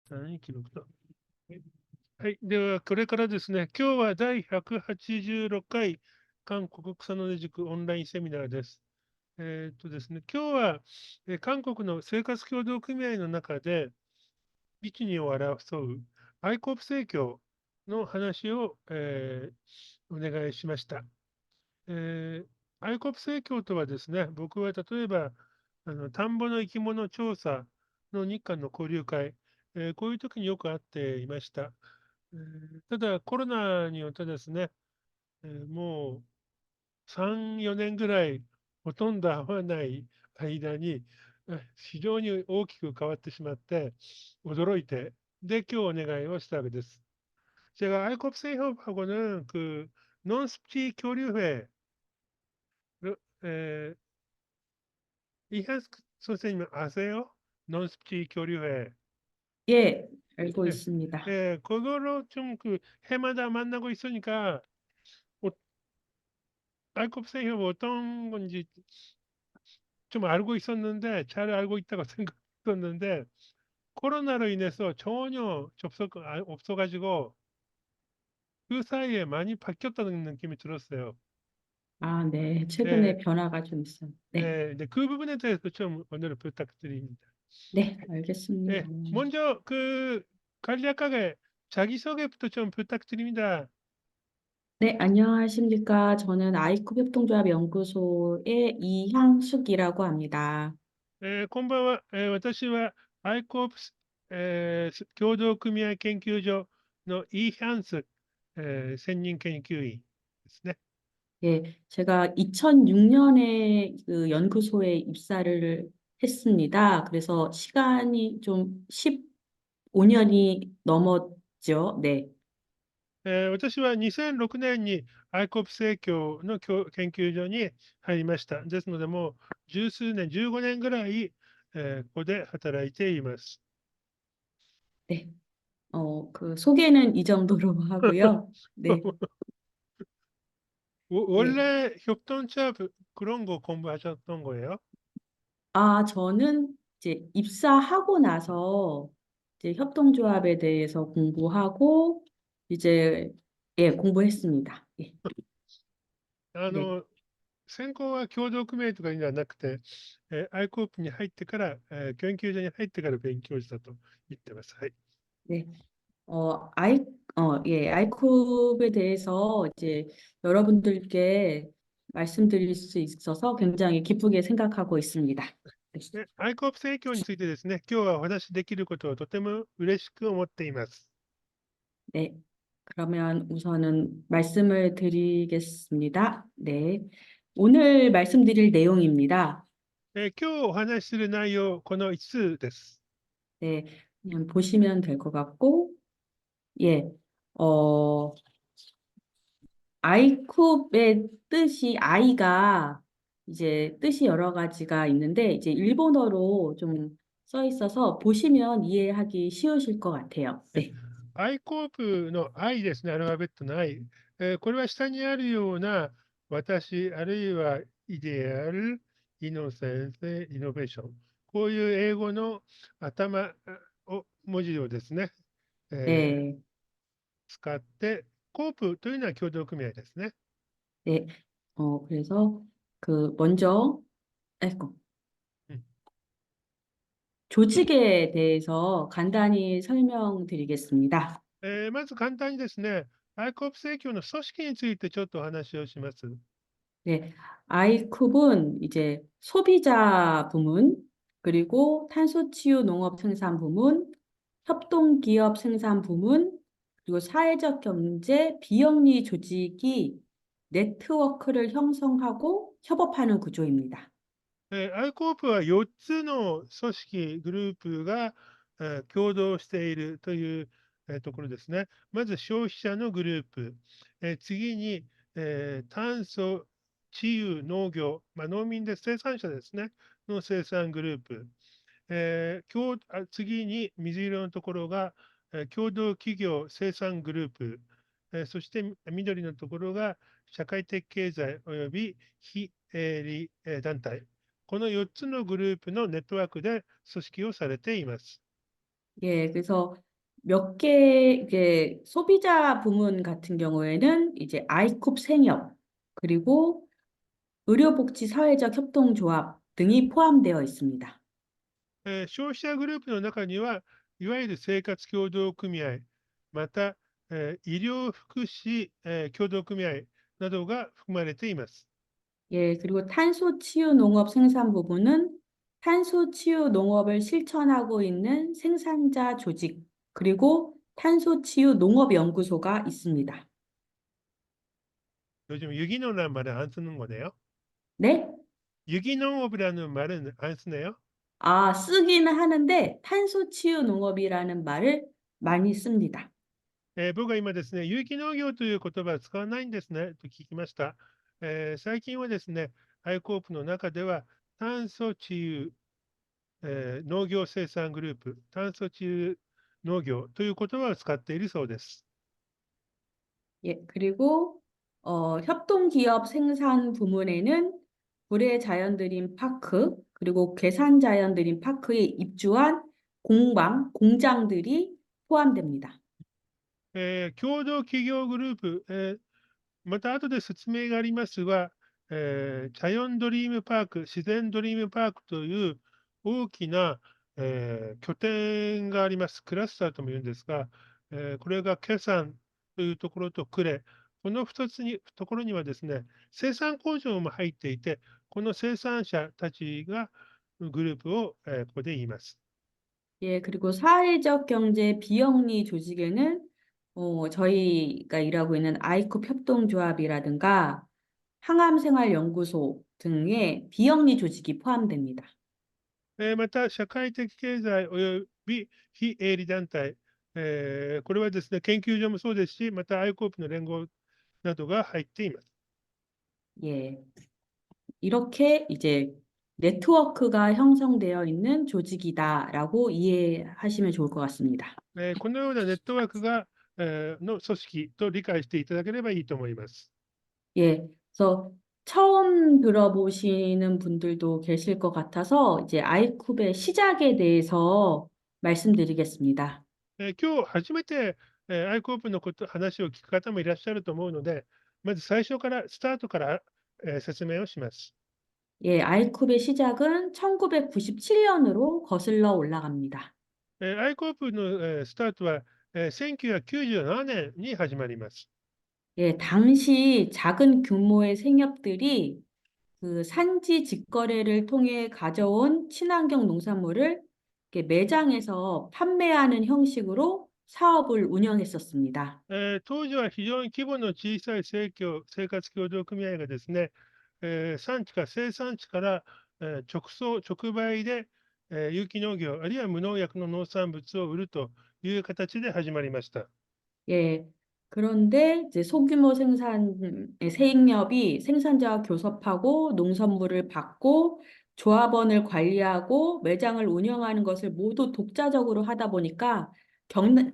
単位記録と。はい。では、これからですね、今日は第186回韓国草の根塾オンラインセミナーです。ですね、今日は、韓国の生活協同組合の中で、一二を争う愛国正教の話を、お願いしました。愛国正教とはですね、僕は例えば、田んぼの生き物調査の日韓の交流会、こういう時によく会っていました。ただ、コロナによってですね、もう3、4年ぐらいほとんど会わない間に、非常に大きく変わってしまって、驚いて、で、今日お願いをしたわけです。제가 알콥세협하고는 그 논스피 교류회 에, 이한스 선생님 아세요? 논스피 교류회. 예, 알고 예, 있습니다. 그거로 좀 그 해마다 만나고 있으니까 어, 알콥세협 어떤 건지 좀 알고 있었는데 잘 알고 있다고 생각했었는데 코로나로 인해서 전혀 접속 없어가지고 그 사이에 많이 바뀌었다는 느낌이 들었어요. 아, 네. 최근에 예, 변화가 좀 있어요. 네. 네, 그 부분에 대해서 좀 오늘 부탁드립니다. 네, 알겠습니다. 예, 먼저 그 간략하게 자기소개부터 좀 부탁드립니다. 네, 안녕하십니까. 저는 아이쿠 협동조합 연구소의 이향숙이라고 합니다. こんばんは。私はアイコープス、協同組合研究所の イ・ヒャンス、専任研究員ですね。예, 제가 2006년에 그 연구소에 입사를 했습니다. 그래서 시간이 좀 15년이 넘었죠. 네. 私は2006年に愛国正教の研究所に入りました。ですので、もう十数年、15年ぐらい、ここで働いています。네. 그 소개는 이 정도로 하고요. 네. 예. 원래 협동조합 그런 거 공부하셨던 거예요? 아, 저는 이제 입사하고 나서 이제 협동조합에 대해서 공부하고 이제 예, 공부했습니다. 예, あ 네, の、専攻は協同組合とかにはなくて、アイコープに入ってから、研究所に入ってから勉強したと言ってます。はい。네. 어, 아이, 예, 아이쿱에 대해서 이제 여러분들께 말씀드릴 수 있어서 굉장히 기쁘게 생각하고 있습니다. 네, アイコープ正教についてですね、今日はお話しできることをとても嬉しく思っています。네. 그러면 우선은 말씀을 드리겠습니다. 네. 오늘 말씀드릴 내용입니다. 今日お話しする内容、この5つです。네, 그냥 보시면 될 것 같고, 예, 어, 아이쿱의 뜻이 아이가 이제 뜻이 여러 가지가 있는데, 이제 일본어로 좀 써 있어서 보시면 이해하기 쉬우실 것 같아요. え 네, アイコープの I ですね、アルファベットの I。これは下にあるような私、あるいはイデアル、イノセンス、イノベーション。こういう英語の頭文字をですね、えー네, 使って、コープというのは協同組合ですね。네. 그래서 그 먼저, 아이고, うん 조직에 대해서 간단히 설명드리겠습니다. まず簡単にですね、アイコープ正教の組織についてちょっとお話をします。네, 아이쿱은 이제 소비자 부문, 그리고 탄소치유 농업 생산 부문, 협동기업 생산 부문, 그리고 사회적 경제 비영리 조직이 네트워크를 형성하고 협업하는 구조입니다. アイコープは4つの組織、グループが、共同しているという、ところですね。まず消費者のグループ、次に、炭素、治癒、農業、農民で生産者ですね、の生産グループ、次に水色のところが、共同企業生産グループ、そして緑のところが社会的経済及び非営利団体。この4つのグループのネットワークで組織をされています。 예, 그래서 몇 개, 이게 소비자 부문 같은 경우에는 이제 아이콥 생협, 그리고 의료복지 사회적 협동조합 등이 포함되어 있습니다. 消費者グループの中には、いわゆる生活協同組合、また、医療福祉、協同組合などが含まれています。 예, 그리고 탄소 치유 농업 생산 부분은 탄소 치유 농업을 실천하고 있는 생산자 조직, 그리고 탄소 치유 농업 연구소가 있습니다. 요즘 유기농이라는 말을 안 쓰는 거네요. 네? 유기농업이라는 말은 안 쓰네요. 아, 쓰기는 하는데 탄소 치유 농업이라는 말을 많이 씁니다. 僕は今ですね、有機農業という言葉は使わないんですね、と聞きました。最近はですね、アイコープの中では、炭素治癒、農業生産グループ、炭素治癒農業という言葉を使っているそうです。 예, 그리고 협동기업 생산 부문에는 고래자연드림 파크, 그리고 괴산자연드림 파크에 입주한 공장들이 포함됩니다. 共同企業グループ、また後で説明がありますが、チャヨンドリームパーク、自然ドリームパークという大きな、拠点があります。クラスターとも言うんですが、これがケサンというところとクレ、この2つにところにはですね、生産工場も入っていて、この生産者たちがグループを、ここで言います。 예, 그리고 사회적 경제 비영리 조직에는 저희가 일하고 있는 아이콥 협동조합이라든가 항암생활연구소 등의 비영리 조직이 포함됩니다. また、社会的経済及び非営利団体、これはですね、研究所もそうですし、また、アイコープの連合などが入っています。 예, 이렇게 이제 네트워크가 형성되어 있는 조직이다라고 이해하시면 좋을 것 같습니다. このようなネットワークが、の組織と理解していただければいいと思います。 예, 그래서 처음 들어보시는 분들도 계실 것 같아서 이제 아이쿱의 시작에 대해서 말씀드리겠습니다. 今日初めて、アイコープの話を聞く方もいらっしゃると思うので、まず最初から、スタートから、説明をします。 예, 아이쿱의 시작은 1997년으로 거슬러 올라갑니다. アイコープの、スタートは、1997年に始まります。 예, 당시 작은 규모의 생협들이 그 산지 직거래를 통해 가져온 친환경 농산물을 이렇게 매장에서 판매하는 형식으로 사업을 운영했었습니다. 当時は非常に規模の小さい生活協同組合がですね、生産地から、直売で、有機農業、あるいは無農薬の農産物を売るという形で始まりました。 예, 그런데 이제 소규모 생산의 생협이 생산자와 교섭하고 농산물을 받고 조합원을 관리하고 매장을 운영하는 것을 모두 독자적으로 하다 보니까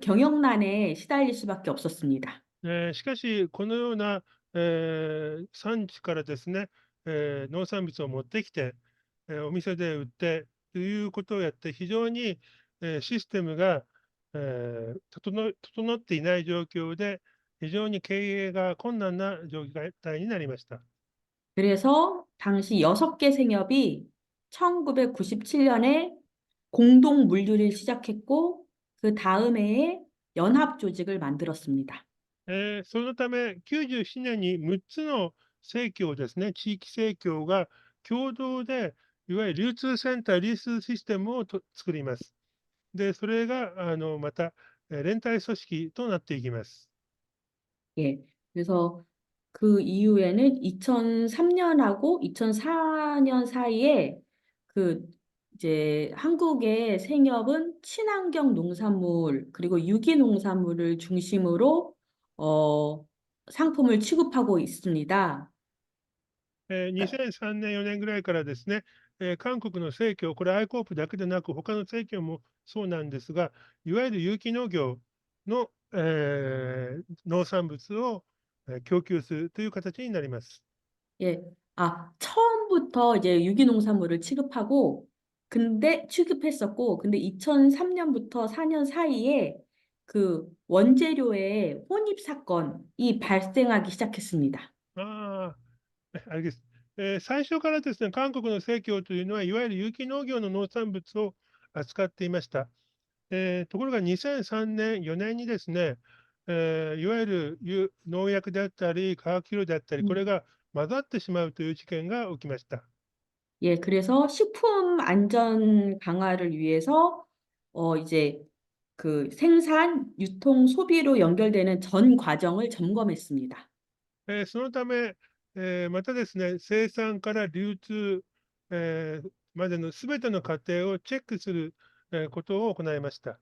경영난에 시달릴 수밖에 없었습니다. しかし、このような、産地からですね、農産物を持ってきて、お店で売ってということをやって、非常に、システムが、整っていない状況で、非常に経営が困難な状態になりました。 그래서 당시 6개 생협이 1997년에 공동 물류를 시작했고 그 다음 해에 연합 조직을 만들었습니다. そのため、97年に6つの生協ですね、地域生協が共同で、いわゆる流通センター、流通システムを作ります。で、それがまた連帯組織となっていきます。 예. 그래서 그 이후에는 2003년하고 2004년 사이에 그 이제 한국의 생협은 친환경 농산물 그리고 유기농산물을 중심으로 상품을 취급하고 있습니다. 2003年、4年ぐらいからですね、韓国の生協、これ、アイコープだけでなく、他の生協もそうなんですが、いわゆる有機農業の、農産物を、供給するという形になります。 예. 처음부터 이제 유기농산물을 취급하고 근데 취급했었고, 근데 2003년부터 4년 사이에 그 원재료의 혼입 사건이 발생하기 시작했습니다. ああれです。最初からですね、韓国の正教というのは、いわゆる有機農業の農産物を扱っていました。ところが2003年、4年にですね、いわゆる農薬であったり、化学肥料であったり、これが混ざってしまうという事件が起きました。 예, 그래서 식품 안전 강화를 위해서 이제 그 생산, 유통, 소비로 연결되는 전 과정을 점검했습니다. そのため、またですね、生産から流通、までのすべての過程をチェックする、ことを行いました。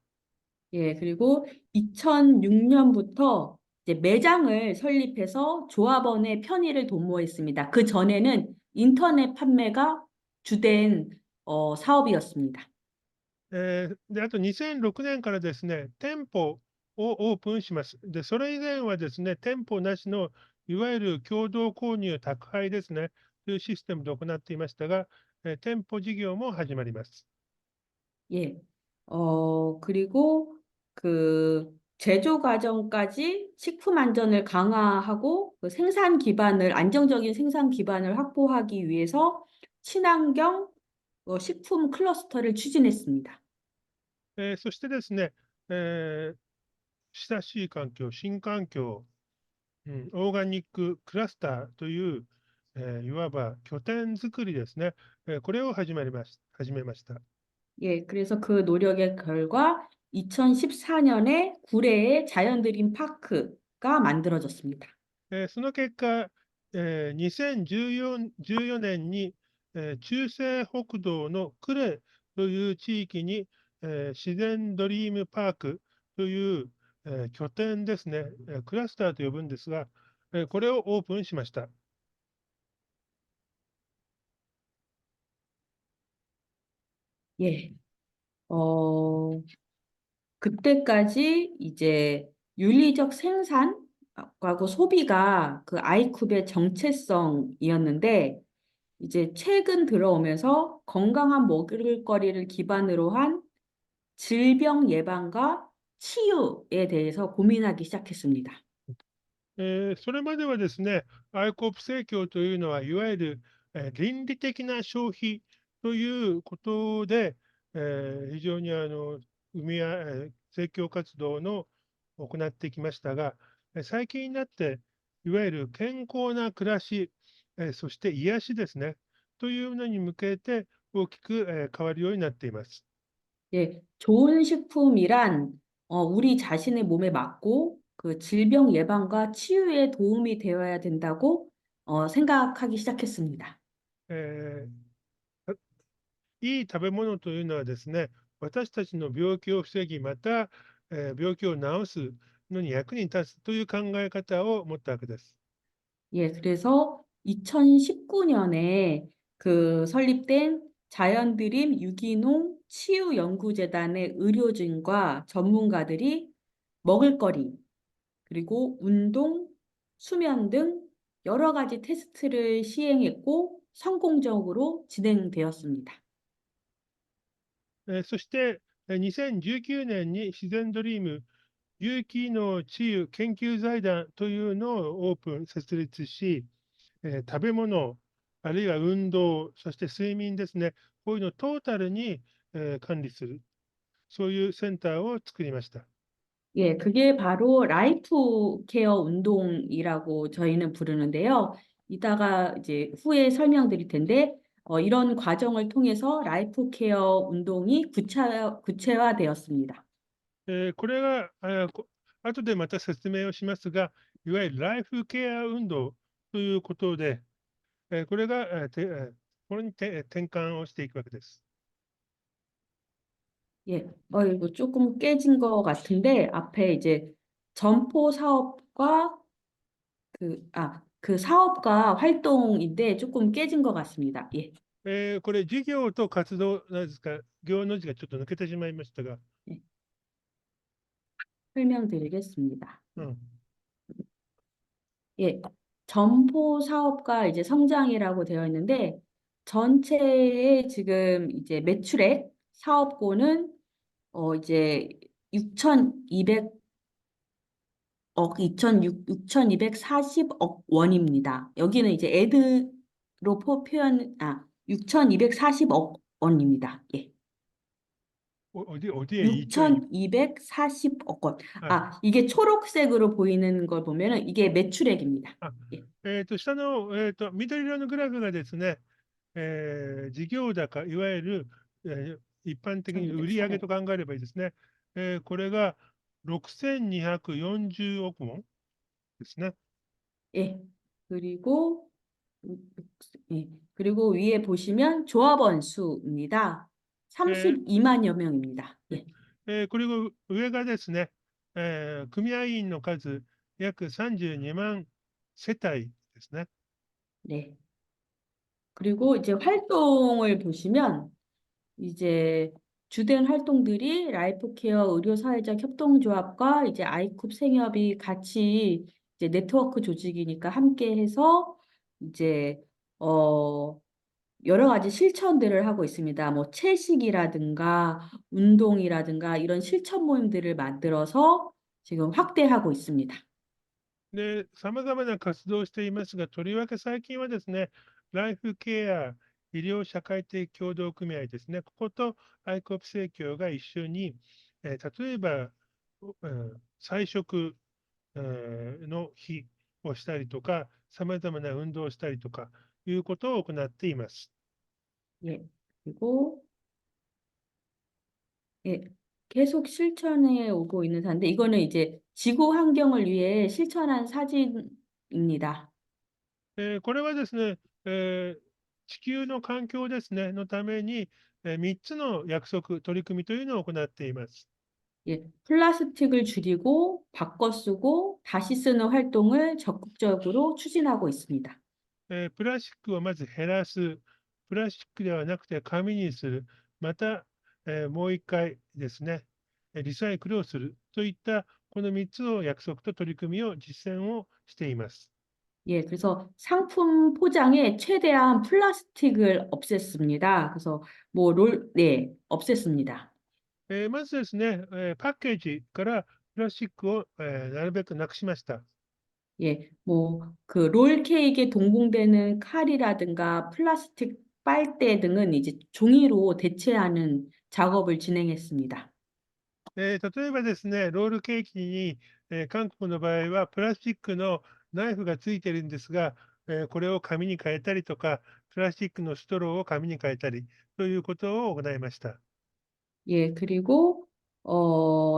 예, 그리고 2006년부터 이제 매장을 설립해서 조합원의 편의를 도모했습니다. 그 전에는 인터넷 판매가 주된 사업이었습니다. で、あと2006年からですね、店舗をオープンします。で、それ以前はですね、店舗なしのいわゆる共同購入、宅配ですね、というシステムで行っていましたが、店舗事業も始まります。 예, 그리고 그 제조 과정까지 식품 안전을 강화하고 그 생산 기반을, 안정적인 생산 기반을 확보하기 위해서 친환경 식품 클러스터를 추진했습니다. そしてですね、親しい環境、新環境、オーガニッククラスターという、いわば拠点作りですね、これを始めました。 예, 그래서 그 노력의 결과 2014년에 구례에 자연드림 파크가 만들어졌습니다. その結果、2014年に、中西北道の呉という地域に、自然ドリームパークという、拠点ですね、クラスターと呼ぶんですが、これをオープンしました。 예, 어, 그때까지 이제 윤리적 생산하고 소비가 그 아이쿱의 정체성이었는데 이제 최근 들어오면서 건강한 먹을거리를 기반으로 한 질병 예방과 치유에 대해서 고민하기 시작했습니다. それまではですね、愛国生協というのは、いわゆる、倫理的な消費ということで、非常に生みや、生協活動の行ってきましたが、最近になって、いわゆる健康な暮らし、そして癒しですね、というのに向けて大きく、変わるようになっています。 예, 좋은 식품이란 우리 자신의 몸에 맞고 그 질병 예방과 치유에 도움이 되어야 된다고 생각하기 시작했습니다. えいい食べ物というのはですね、私たちの病気を防ぎ、また、病気を治すのに役に立つという考え方を持ったわけです。 예, 그래서 2019년에 그 설립된 자연드림 유기농 치유연구재단의 의료진과 전문가들이 먹을거리, 그리고 운동, 수면 등 여러 가지 테스트를 시행했고 성공적으로 진행되었습니다. そして、2019年に自然ドリーム有機の治癒研究財団というのをオープン、設立し、食べ物、あるいは運動、そして睡眠ですね、こういうのをトータルに、管理する、そういうセンターを作りました。 예, 그게 바로 라이프 케어 운동이라고 저희는 부르는데요. 이따가 이제 후에 설명드릴 텐데, 이런 과정을 통해서 라이프 케어 운동이 구체화되었습니다. これが、後でまた説明をしますが、いわゆるライフケア運動ということで、これが、これに転換をしていくわけです。 예, 이거 조금 깨진 것 같은데, 앞에 이제 점포 사업과 그 사업과 활동인데 조금 깨진 것 같습니다. 예, これ、事業と活動なんですか、行の字がちょっと抜けてしまいましたが、예, 설명드리겠습니다. うん、 예, 점포 사업과 이제 성장이라고 되어 있는데, 전체의 지금 이제 매출액 사업고는 이제 6,200억, 6,240억 원입니다. 여기는 이제 애드로 표현, 6,240억 원입니다. 예. 어디에 2천, 6,240억 원. 아, 이게 초록색으로 보이는 걸 보면은 이게 매출액입니다. あ、예. 下の、緑色のグラフがですね、事業高、いわゆる、一般的に売上 1,240억. と考えればいいですね。これが6240億ウォンですね。 예. 그리고 예. 그리고 위에 보시면 조합원 수입니다. 32만여 명입니다. 예. これが上がですね、組合員の数約32万世帯ですね。 네. 그리고 이제 활동을 보시면 이제 주된 활동들이 라이프케어 의료사회적 협동조합과 이제 아이쿱 생협이 같이 이제 네트워크 조직이니까 함께 해서 이제 여러 가지 실천들을 하고 있습니다. 뭐 채식이라든가 운동이라든가 이런 실천 모임들을 만들어서 지금 확대하고 있습니다. で、様々な活動をしていますが、とりわけ最近はですね、ライフケア医療社会的協同組合ですね、ここと愛国生協が一緒に、例えば、菜食、の日をしたりとか、様々な運動をしたりとか、いうことを行っています。 예. 그리고 예, 계속 실천해 오고 있는 사인데 이거는 이제 지구 환경을 위해 실천한 사진입니다. これはですね、地球の環境ですね、のために、3つの約束、取り組みというのを行っています。 예, 플라스틱을 줄이고 바꿔 쓰고 다시 쓰는 활동을 적극적으로 추진하고 있습니다. プラスチックをまず減らす、プラスチックではなくて紙にする、また、もう一回ですね、リサイクルをするといったこの3つの約束と取り組みを実践をしています。 예, 그래서 상품 포장에 최대한 플라스틱을 없앴습니다. 그래서 네, 없앴습니다. まずですね、パッケージからプラスチックを、なるべくなくしました。 예, 그 롤 케이크에 동봉되는 칼이라든가 플라스틱 빨대 등은 이제 종이로 대체하는 작업을 진행했습니다. 例えばですね、ロールケーキに、韓国の場合はプラスチックのナイフがついてるんですが、これを紙に変えたりとか、プラスチックのストローを紙に変えたりということを行いました。 예, 그리고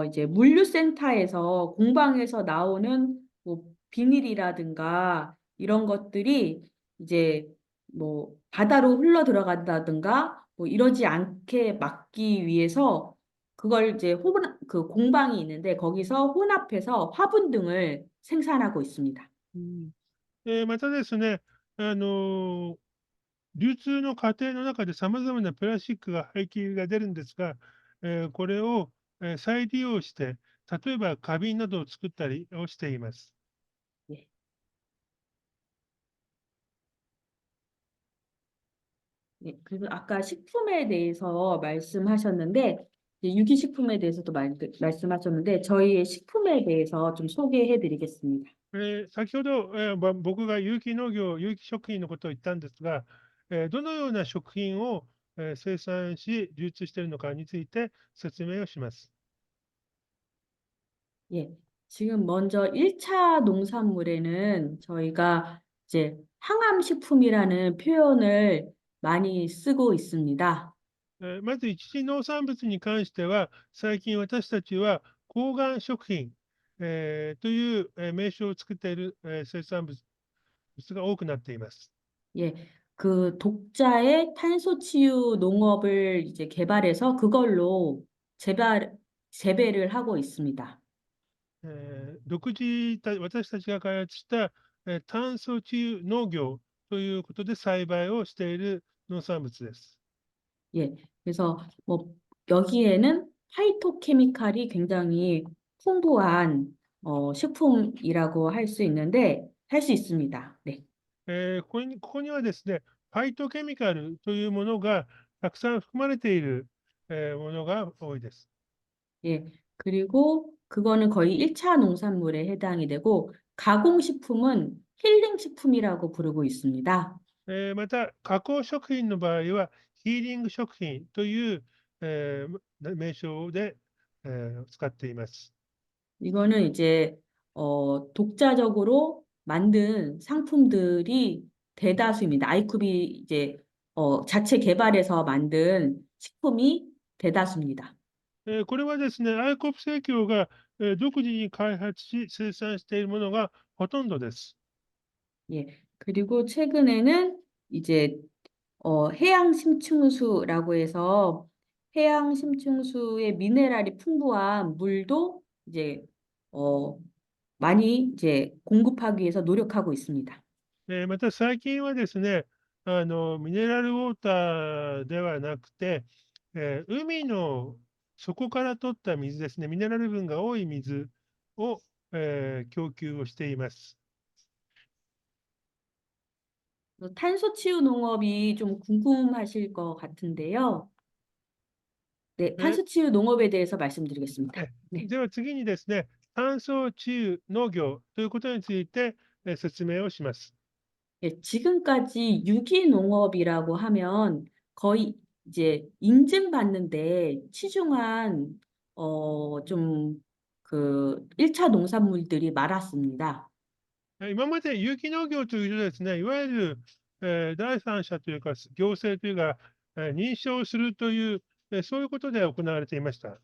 이제 물류센터에서 공방에서 나오는 뭐 비닐이라든가 이런 것들이 이제 뭐 바다로 흘러 들어간다든가 뭐 이러지 않게 막기 위해서 그걸 이제 그 공방이 있는데 거기서 혼합해서 화분 등을 생산하고 있습니다. またですね、流通の過程の中で様々なプラスチックが廃棄が出るんですが、これを、再利用して、例えば花瓶などを作ったりをしています。 예. 네, 그리고 아까 식품에 대해서 말씀하셨는데, 이제 유기식품에 대해서도 말씀하셨는데, 저희의 식품에 대해서 좀 소개해 드리겠습니다. 先ほど、僕が有機農業、有機食品のことを言ったんですが、どのような食品を、生産し、流通しているのかについて説明をします。 예, 지금 먼저 1차 농산물에는 저희가 이제 항암식품이라는 표현을 많이 쓰고 있습니다. まず一次農産物に関しては、最近私たちは抗がん食品、という、名称を作っている、生産物が多くなっています。 예, 그 독자의 탄소치유 농업을 이제 개발해서 그걸로 재배를 하고 있습니다. 独自た私たちが開発した、炭素中農業ということで栽培をしている農産物です。 예, 그래서 뭐 여기에는 파이토케미칼이 굉장히 풍부한 식품이라고 할 수 있습니다. 네. ここにはですね、ファイトケミカルというものがたくさん含まれている、ものが多いです。 예. 그리고 그거는 거의 1차 농산물에 해당이 되고 가공식품은 힐링식품이라고 부르고 있습니다. また、加工食品の場合は、ヒーリング食品という、名称で、使っています。 이거는 이제 독자적으로 만든 상품들이 대다수입니다. 아이쿱이 이제 자체 개발해서 만든 식품이 대다수입니다. これはですね、アイコップ製氷が、独自に開発し、生産しているものがほとんどです。 예. 그리고 최근에는 이제 해양 심층수라고 해서 해양 심층수의 미네랄이 풍부한 물도 이제 어, 많이 이제 공급하기 위해서 노력하고 있습니다. また最近はですね、ミネラルウォーターではなくて、海の底から取った水ですね、ミネラル分が多い水を、供給をしています。 탄소 치유 농업이 좀 궁금하실 것 같은데요. 네, え 탄소 치유 농업에 대해서 え 말씀드리겠습니다. 네. では次にですね、乾燥中農業ということについて、説明をします。 예, 지금까지 유기농업이라고 하면 거의 이제 인증받는데 치중한 좀 그 1차 농산물들이 많았습니다. 今まで有機農業というとですね、いわゆる、第三者というか、行政というか、認証するという、そういうことで行われていました。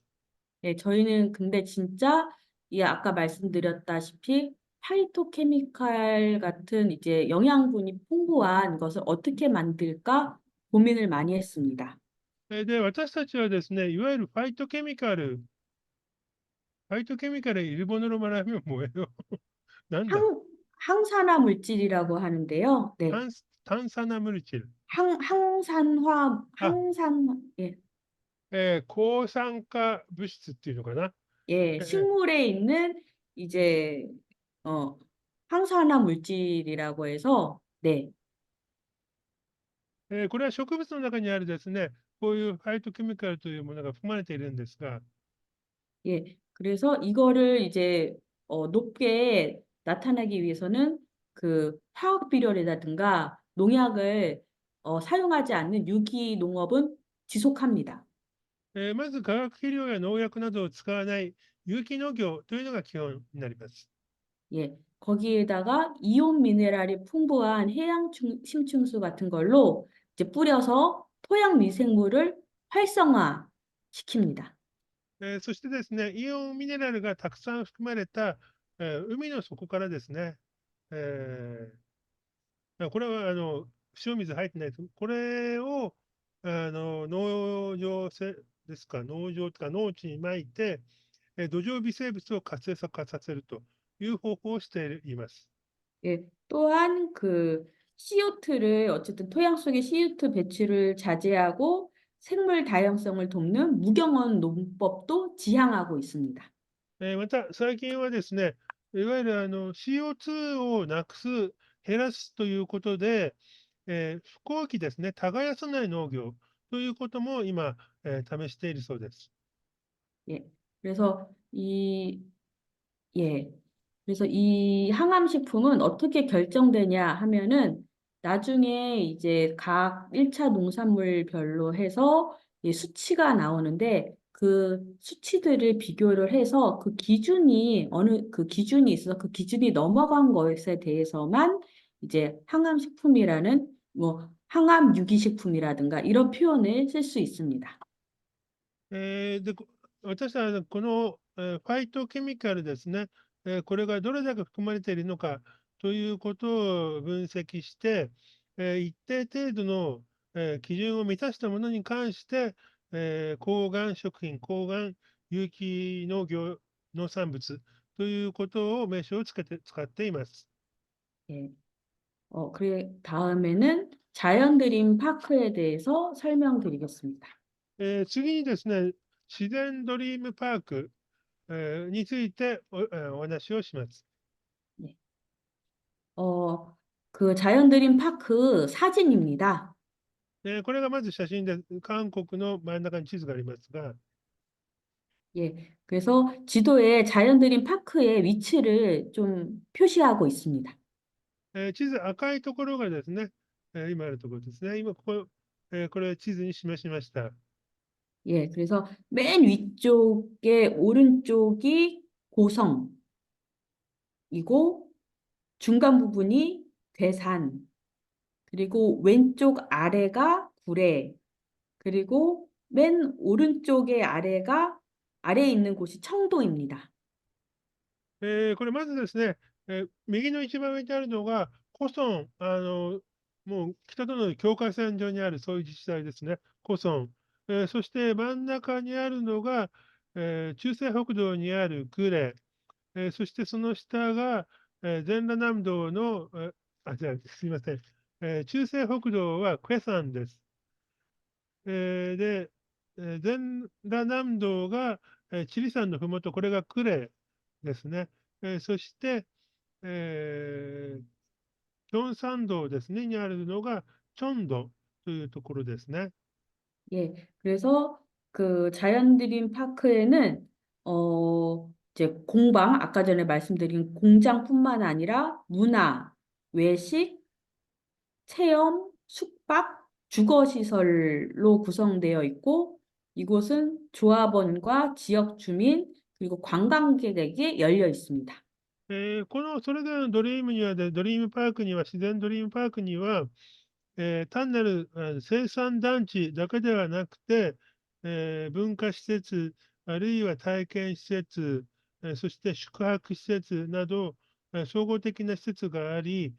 예, 저희는 근데 진짜 이 아까 말씀드렸다시피 파이토케미칼 같은 이제 영양분이 풍부한 것을 어떻게 만들까 고민을 많이 했습니다. で、私たちはですね、いわゆるファイトケミカル일본어로 말하면 뭐예요? なんだ 항산화 물질이라고 하는데요. 네. 炭酸ナムルチル。 항산화,あ、예, 抗酸化物質っていうのかな。 예, 식물에 있는 이제, 어, 항산화 물질이라고 해서, 네, これは植物の中にあるですね、こういうファイトケミカルというものが含まれているんですが、 예. 그래서 이거를 이제, 높게 나타나기 위해서는 그 화학 비료라든가 농약을, 사용하지 않는 유기 농업은 지속합니다. まず化学肥料や農薬などを使わない有機農業というのが基本になります。 예. 거기에다가 이온 미네랄이 풍부한 해양 심층수 같은 걸로 이제 뿌려서 토양 미생물을 활성화 시킵니다. そしてですね、イオンミネラルがたくさん含まれた、海の底からですね、これは塩水入ってないです。これを農場ですか、農場とか農地にまいて、土壌微生物を活性化させるという方法をしています。 예, 또한 그 CO2를 어쨌든 토양 속의 CO2 배출을 자제하고 생물 다양성을 돕는 무경원 농법도 지향하고 있습니다. また、最近はですね、いわゆるCO2 をなくす、減らすということで、不耕起ですね、耕さない農業ということも今、試しているそうです。 예, 그래서 예, 그래서 이 항암식품은 어떻게 결정되냐 하면은 나중에 이제 각 1차 농산물별로 해서 이 수치가 나오는데 그 수치들을 비교를 해서 그 기준이 어느 그 기준이 있어서 그 기준이 넘어간 것에 대해서만 이제 항암식품이라는 뭐 항암 유기식품이라든가 이런 표현을 쓸 수 있습니다. で、私はこの、ファイトケミカルですね、これがどれだけ含まれているのかということを分析して、一定程度の、基準を満たしたものに関して、抗がん食品、抗がん有機農業、農産物ということを名称を使っています。 예. 그래 다음에는 자연드림 파크에 대해서 설명드리겠습니다. 次にですね、自然ドリームパーク、についてお話をします。 네. 어, 그 자연드림 파크 사진입니다. これがまず写真で、韓国の真ん中に地図がありますが、 예, 그래서 지도에 자연드림 파크의 위치를 좀 표시하고 있습니다. 地図赤いところがですね、今あるところですね。今ここ、これ地図に示しました。 예, 그래서 맨 위쪽에 오른쪽이 고성이고 중간 부분이 괴산, 그리고 왼쪽 아래가 구례, 그리고 맨 오른쪽에 아래에 있는 곳이 청도입니다. これまずですね、右の一番上にあるのが、古村、もう北との境界線上にあるそういう自治体ですね、古村。そして真ん中にあるのが、中西北道にある呉、そしてその下が、全羅南道の、じゃあすみません、中西北道は괴산です。で、全羅南道が、チリ山のふもと、これが呉ですね。そして、キョン山道ですね、にあるのがチョンドというところですね。 예, 그래서 그 자연드림 파크에는 이제 공방, 아까 전에 말씀드린 공장뿐만 아니라 문화, 외식, 체험, 숙박, 주거시설로 구성되어 있고 이곳은 조합원과 지역 주민 그리고 관광객에게 열려 있습니다. それぞれのドリームにはで、ドリームパークには、自然ドリームパークには、単なる生産団地だけではなくて、文化施設、あるいは体験施設、そして宿泊施設など、総合的な施設があり、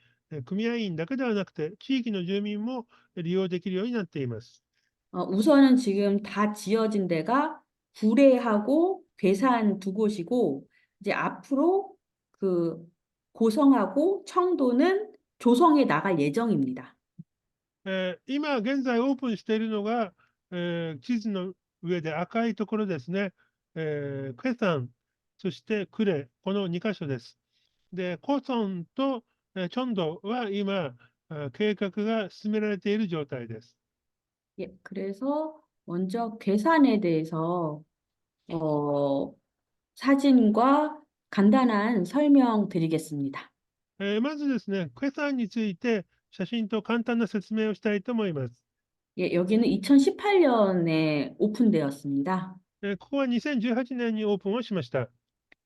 組合員だけではなくて、地域の住民も利用できるようになっています。 우선은 지금 다 지어진 데가 구례하고 괴산 두 곳이고 이제 앞으로 그 고성하고 청도는 조성해 나갈 예정입니다. 今現在オープンしているのが、地図の上で赤いところですね、クサン、そしてクレ、この2箇所です。で、コソンと、チョンドは今、計画が進められている状態です。 예, 그래서 먼저 괴산에 대해서 어, 사진과 간단한 설명 드리겠습니다. まずですね、クサンについて写真と簡単な説明をしたいと思います。예, 여기는 2018년에 오픈되었습니다. ここは2018年にオープンをしました。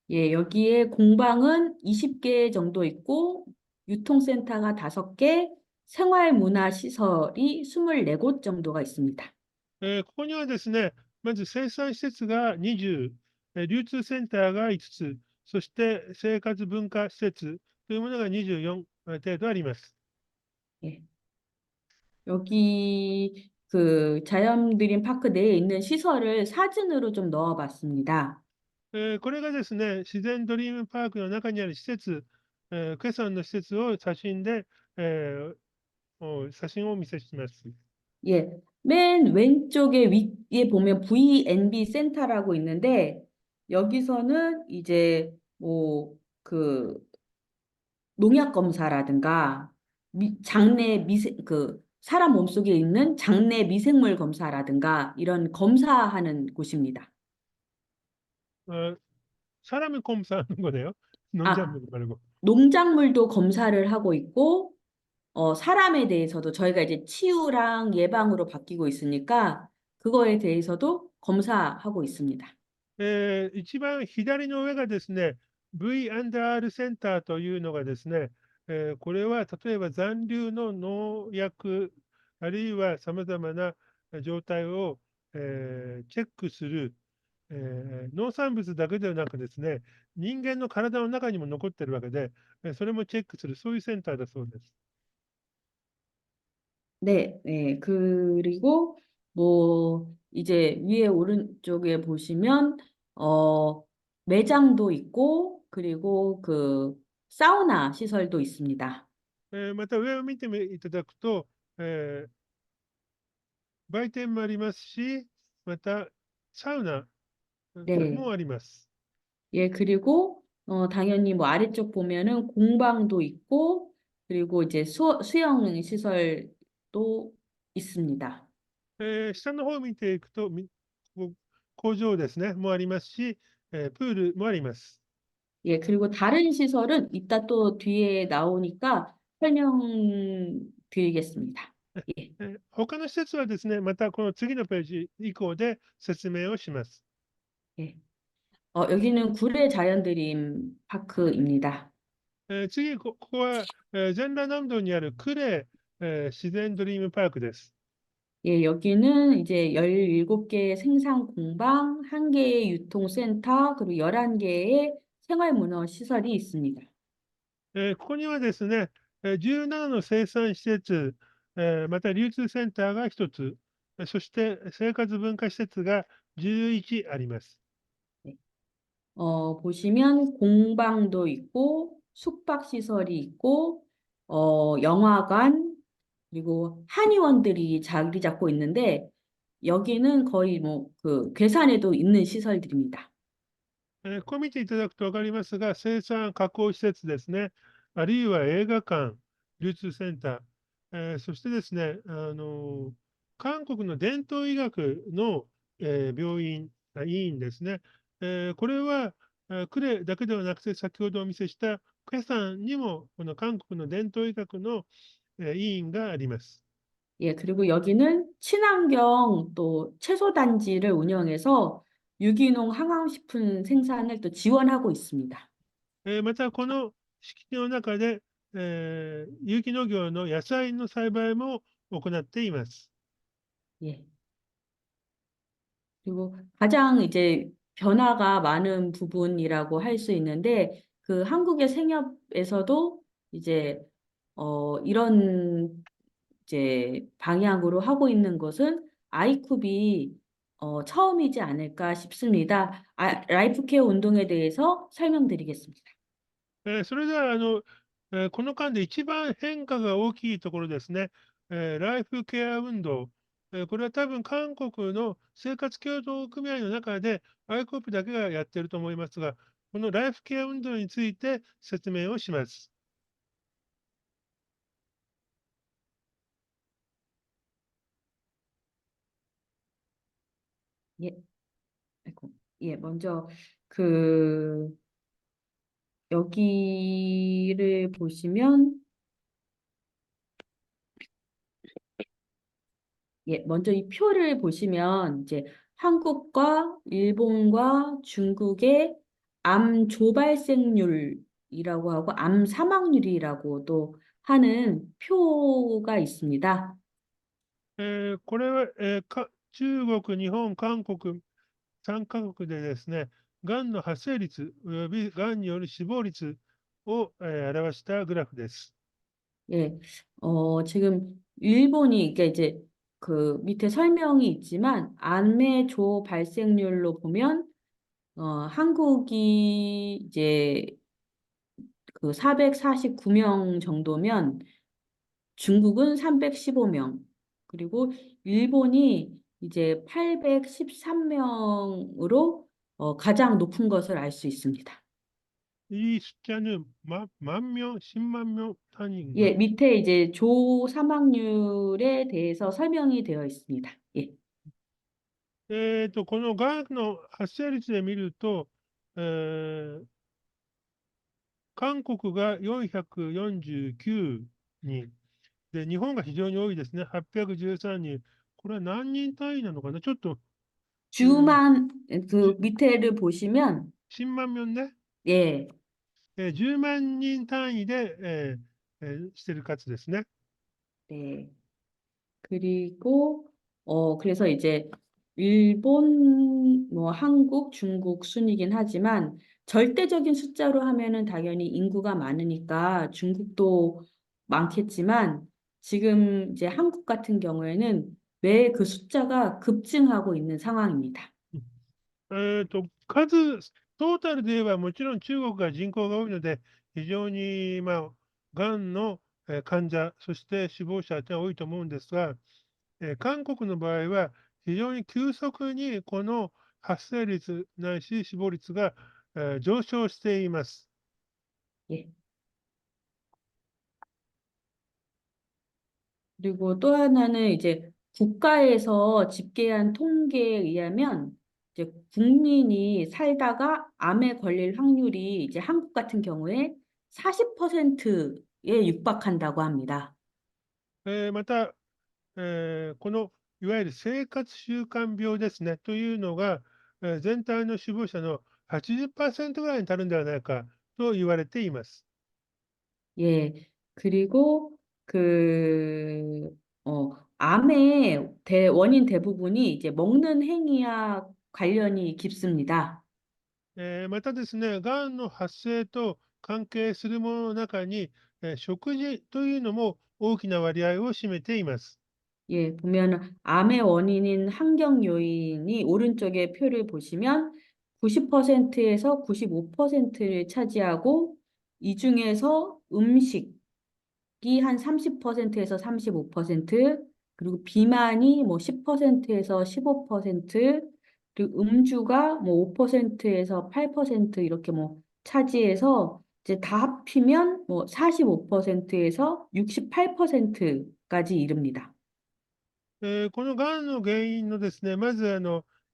예, 여기에 공방은 20개 정도 있고, 유통센터가 5개, 생활문화시설이 24곳 정도가 있습니다. ここにはですね、まず生産施設が20、流通センターが5つ、そして生活文化施設というものが24程度あります。 예, 여기 그 자연드림 파크 내에 있는 시설을 사진으로 좀 넣어봤습니다. これがですね、自然ドリームパークの中にある施設、決算の施設を写真で、写真をお見せします。 예, 맨 왼쪽에 위에 보면 VNB 센터라고 있는데, 여기서는 이제 뭐그 농약 검사라든가 장내 그 사람 몸속에 있는 장내 미생물 검사라든가 이런 검사하는 곳입니다. 사람을 검사하는 거네요. 아, 농작물 말고. 농작물도 검사를 하고 있고 사람에 대해서도 저희가 이제 치유랑 예방으로 바뀌고 있으니까 그거에 대해서도 검사하고 있습니다. 一番左の上がですね、V&R センターというのがですね、これは例えば残留の農薬、あるいはさまざまな状態を、チェックする、農産物だけではなくですね、人間の体の中にも残ってるわけで、それもチェックする、そういうセンターだそうです。 네, 네. 그리고 뭐 이제 위에 오른쪽에 보시면 매장도 있고 그리고 그 사우나 시설도 있습니다. また上を見ていただくと、売店もありますし、またサウナ 네. もあります。 예, 그리고 당연히 뭐 아래쪽 보면은 공방도 있고 그리고 이제 수영 시설도 있습니다.下の方を見ていくと、工場ですね、もありますし、プールもあります。 예, 그리고 다른 시설은 이따 또 뒤에 나오니까 설명드리겠습니다. 예, 他の施設はですね、またこの次のページ以降で説明をします。 예. 여기는 구례 자연드림 파크입니다. 次、ここは、全羅南道にある呉、自然ドリームパークです。 예, 여기는 이제 17개의 생산 공방, 1개의 유통센터, 그리고 11개의 생활문화 시설이 있습니다. ここにはですね、17の生産施設、また流通センターが1つ、そして生活文化施設が11あります。 네. 보시면 공방도 있고, 숙박시설이 있고, 영화관, 그리고 한의원들이 자리 잡고 있는데, 여기는 거의 뭐, 그, 괴산에도 있는 시설들입니다. こう見ていただくと分かりますが、生産加工施設ですね、あるいは映画館、流通センター、そしてですね、韓国の伝統医学の、病院、医院ですね、これは、呉だけではなくて、先ほどお見せしたクェサンにも、この韓国の伝統医学の、医院があります。 예, 그리고 여기는 친환경 또 채소단지를 운영해서 유기농 항암식품 생산을 또 지원하고 있습니다. また、この敷地の中で、有機農業の野菜の栽培も行っています。 예. 그리고 가장 이제 변화가 많은 부분이라고 할 수 있는데 그 한국의 생협에서도 이제 이런 이제 방향으로 하고 있는 것은 아이쿱이 처음이지 않을까 싶습니다. 라이프케어 운동에 대해서 설명드리겠습니다. それではこの間で一番変化が大きいところですね、ライフケア運動、これは多分韓国の生活協同組合の中で、アイコープだけがやっていると思いますが、このライフケア運動について説明をします。 예, 아이고, 예, 먼저 그 여기를 보시면 예, 먼저 이 표를 보시면 이제 한국과 일본과 중국의 암 조발생률이라고 하고 암 사망률이라고도 하는 표가 있습니다. これは、中国、日本、韓国、3カ国でですね、がんの発生率およびがんによる死亡率を、表したグラフです。 예, 지금 일본이 이게 이제 그 밑에 설명이 있지만 암의 조 발생률로 보면 한국이 이제 그 449명 정도면 중국은 315명, 그리고 일본이 이제 813명으로 가장 높은 것을 알 수 있습니다. 이 숫자는 만 명, 10만 명 예, 단위인가요? 밑에 이제 조 사망률에 대해서 설명이 되어 있습니다. 예. このがんの発生率で見ると、えー韓国が449人で、日本が非常に多いですね、813人。これは何人単位なのかなちょっと、주만 그 10 밑에를 보시면 万名ね、예, 10万人単位で、してる数ですね。 네. 그리고 그래서 이제 일본, 뭐 한국, 중국 순이긴 하지만 절대적인 숫자로 하면은 당연히 인구가 많으니까 중국도 많겠지만 지금 이제 한국 같은 경우에는 매 그 숫자가 급증하고 있는 상황입니다. 数、トータルで言えばもちろん中国が人口が多いので、非常に、がんの患者、そして死亡者って多いと思うんですが、韓国の場合は非常に急速にこの発生率ないし死亡率が、上昇しています。예. 그리고 또 하나는 이제 국가에서 집계한 통계에 의하면 이제 국민이 살다가 암에 걸릴 확률이 이제 한국 같은 경우에 40%에 육박한다고 합니다. また、このいわゆる生活習慣病ですね、というのが、全体の死亡者の80%ぐらいになるんではないかと言われています。 예. 그리고 암의 원인 대부분이 이제 먹는 행위와 관련이 깊습니다. またですね、がんの発生と関係するものの中に、食事というのも大きな割合を占めています。예, 보면 암의 원인인 환경 요인이 오른쪽에 표를 보시면 90%에서 95%를 차지하고 이 중에서 음식이 한 30%에서 35%, 그리고 비만이 뭐 10%에서 15%, 그리고 음주가 뭐 5%에서 8% 이렇게 뭐 차지해서 이제 다 합치면 뭐 45%에서 68%까지 이릅니다. このがんの原因のですね、まず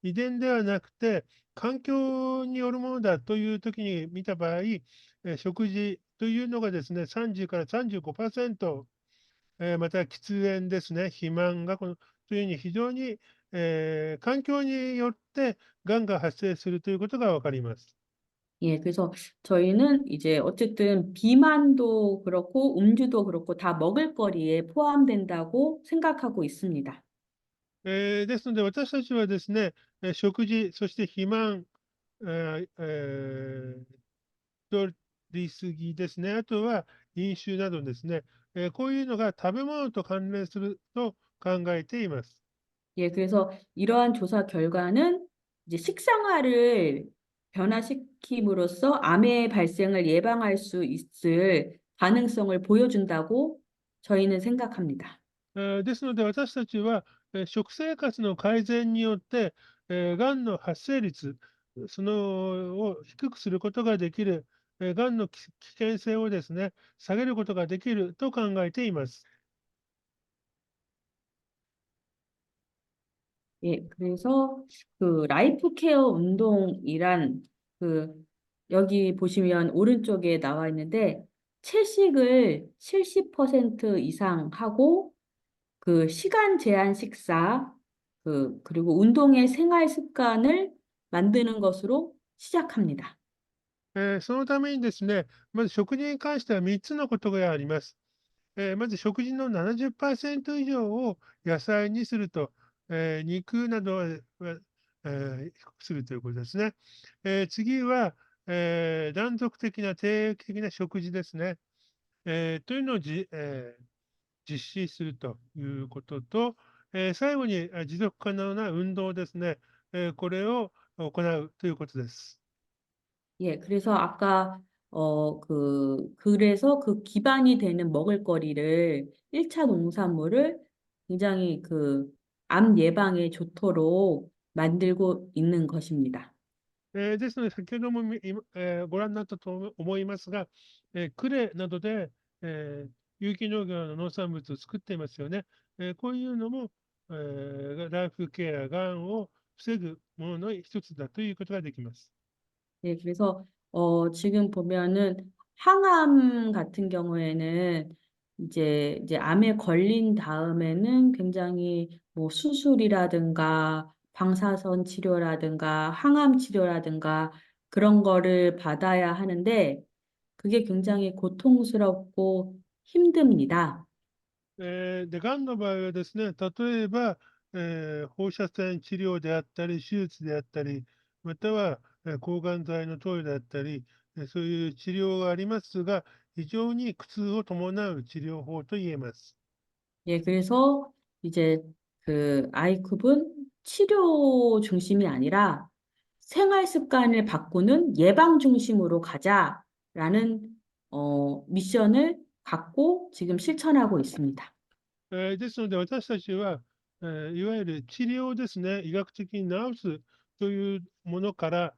遺伝ではなくて、環境によるものだという時に見た場合、食事というのがですね、30から35%、また喫煙ですね、肥満がというように非常に、環境によってがんが発生するということが分かります。 예, 그래서 저희는 이제 어쨌든 비만도 그렇고 음주도 그렇고 다 먹을거리에 포함된다고 생각하고 있습니다. ですので、私たちはですね、食事、そして肥満、えーえー太りすぎですね、あとは飲酒などですね、こういうのが食べ物と関連すると考えています。 예, 그래서 이러한 조사 결과는 이제 식생활을 변화시킴으로써 암의 발생을 예방할 수 있을 가능성을 보여준다고 저희는 생각합니다. ですので、私たちは、食生活の改善によって、がんの発生率、を低くすることができる、がんの危険性をですね、下げることができると考えています。 예, 그래서 그 라이프 케어 운동이란 그 여기 보시면 오른쪽에 나와 있는데 채식을 70% 이상 하고 그 시간 제한 식사 그리고 운동의 생활 습관을 만드는 것으로 시작합니다. そのためにですね、まず食事に関しては3つのことがあります。まず食事の70%以上を野菜にすると、肉などは、低くするということですね。次は、断続的な定期的な食事ですね。というのを実施するということと、最後に持続可能な運動ですね。これを行うということです。 예, 그래서 아까 그래서 그 기반이 되는 먹을거리를 1차 농산물을 굉장히 암 예방에 좋도록 만들고 있는 것입니다. ですので、先ほどもご覧になったと思いますが、呉などで、有機農業の農産物を作っていますよね。こういうのも、ライフケア、がんを防ぐものの一つだということができます。 예, 그래서 지금 보면은 항암 같은 경우에는 이제 암에 걸린 다음에는 굉장히 뭐 수술이라든가 방사선 치료라든가 항암 치료라든가 그런 거를 받아야 하는데 그게 굉장히 고통스럽고 힘듭니다. で、がんの場合はですね、例えば、放射線治療であったり、手術であったり、または、抗がん剤の投与であったり、そういう治療がありますが、非常に苦痛を伴う治療法と言えます。 예, 그래서 이제 아이쿱은 치료 중심이 아니라 생활 습관을 바꾸는 예방 중심으로 가자라는 미션을 갖고 지금 실천하고 있습니다. ですので、私たちは、いわゆる治療ですね、医学的に治すというものから、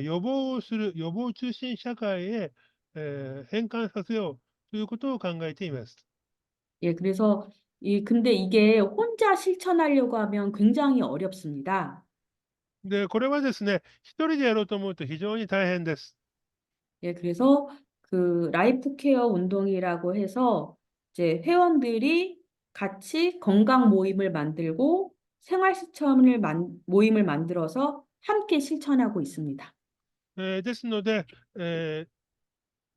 予防をする、予防中心社会へ、変換させようということを考えています。 예, 그래서 근데 이게 혼자 실천하려고 하면 굉장히 어렵습니다. で、これはですね、一人でやろうと思うと非常に大変です。 예, 그래서 그 라이프 케어 운동이라고 해서 이제 회원들이 같이 건강 모임을 만들고 생활 실천을 모임을 만들어서 함께 실천하고 있습니다. ですので、えー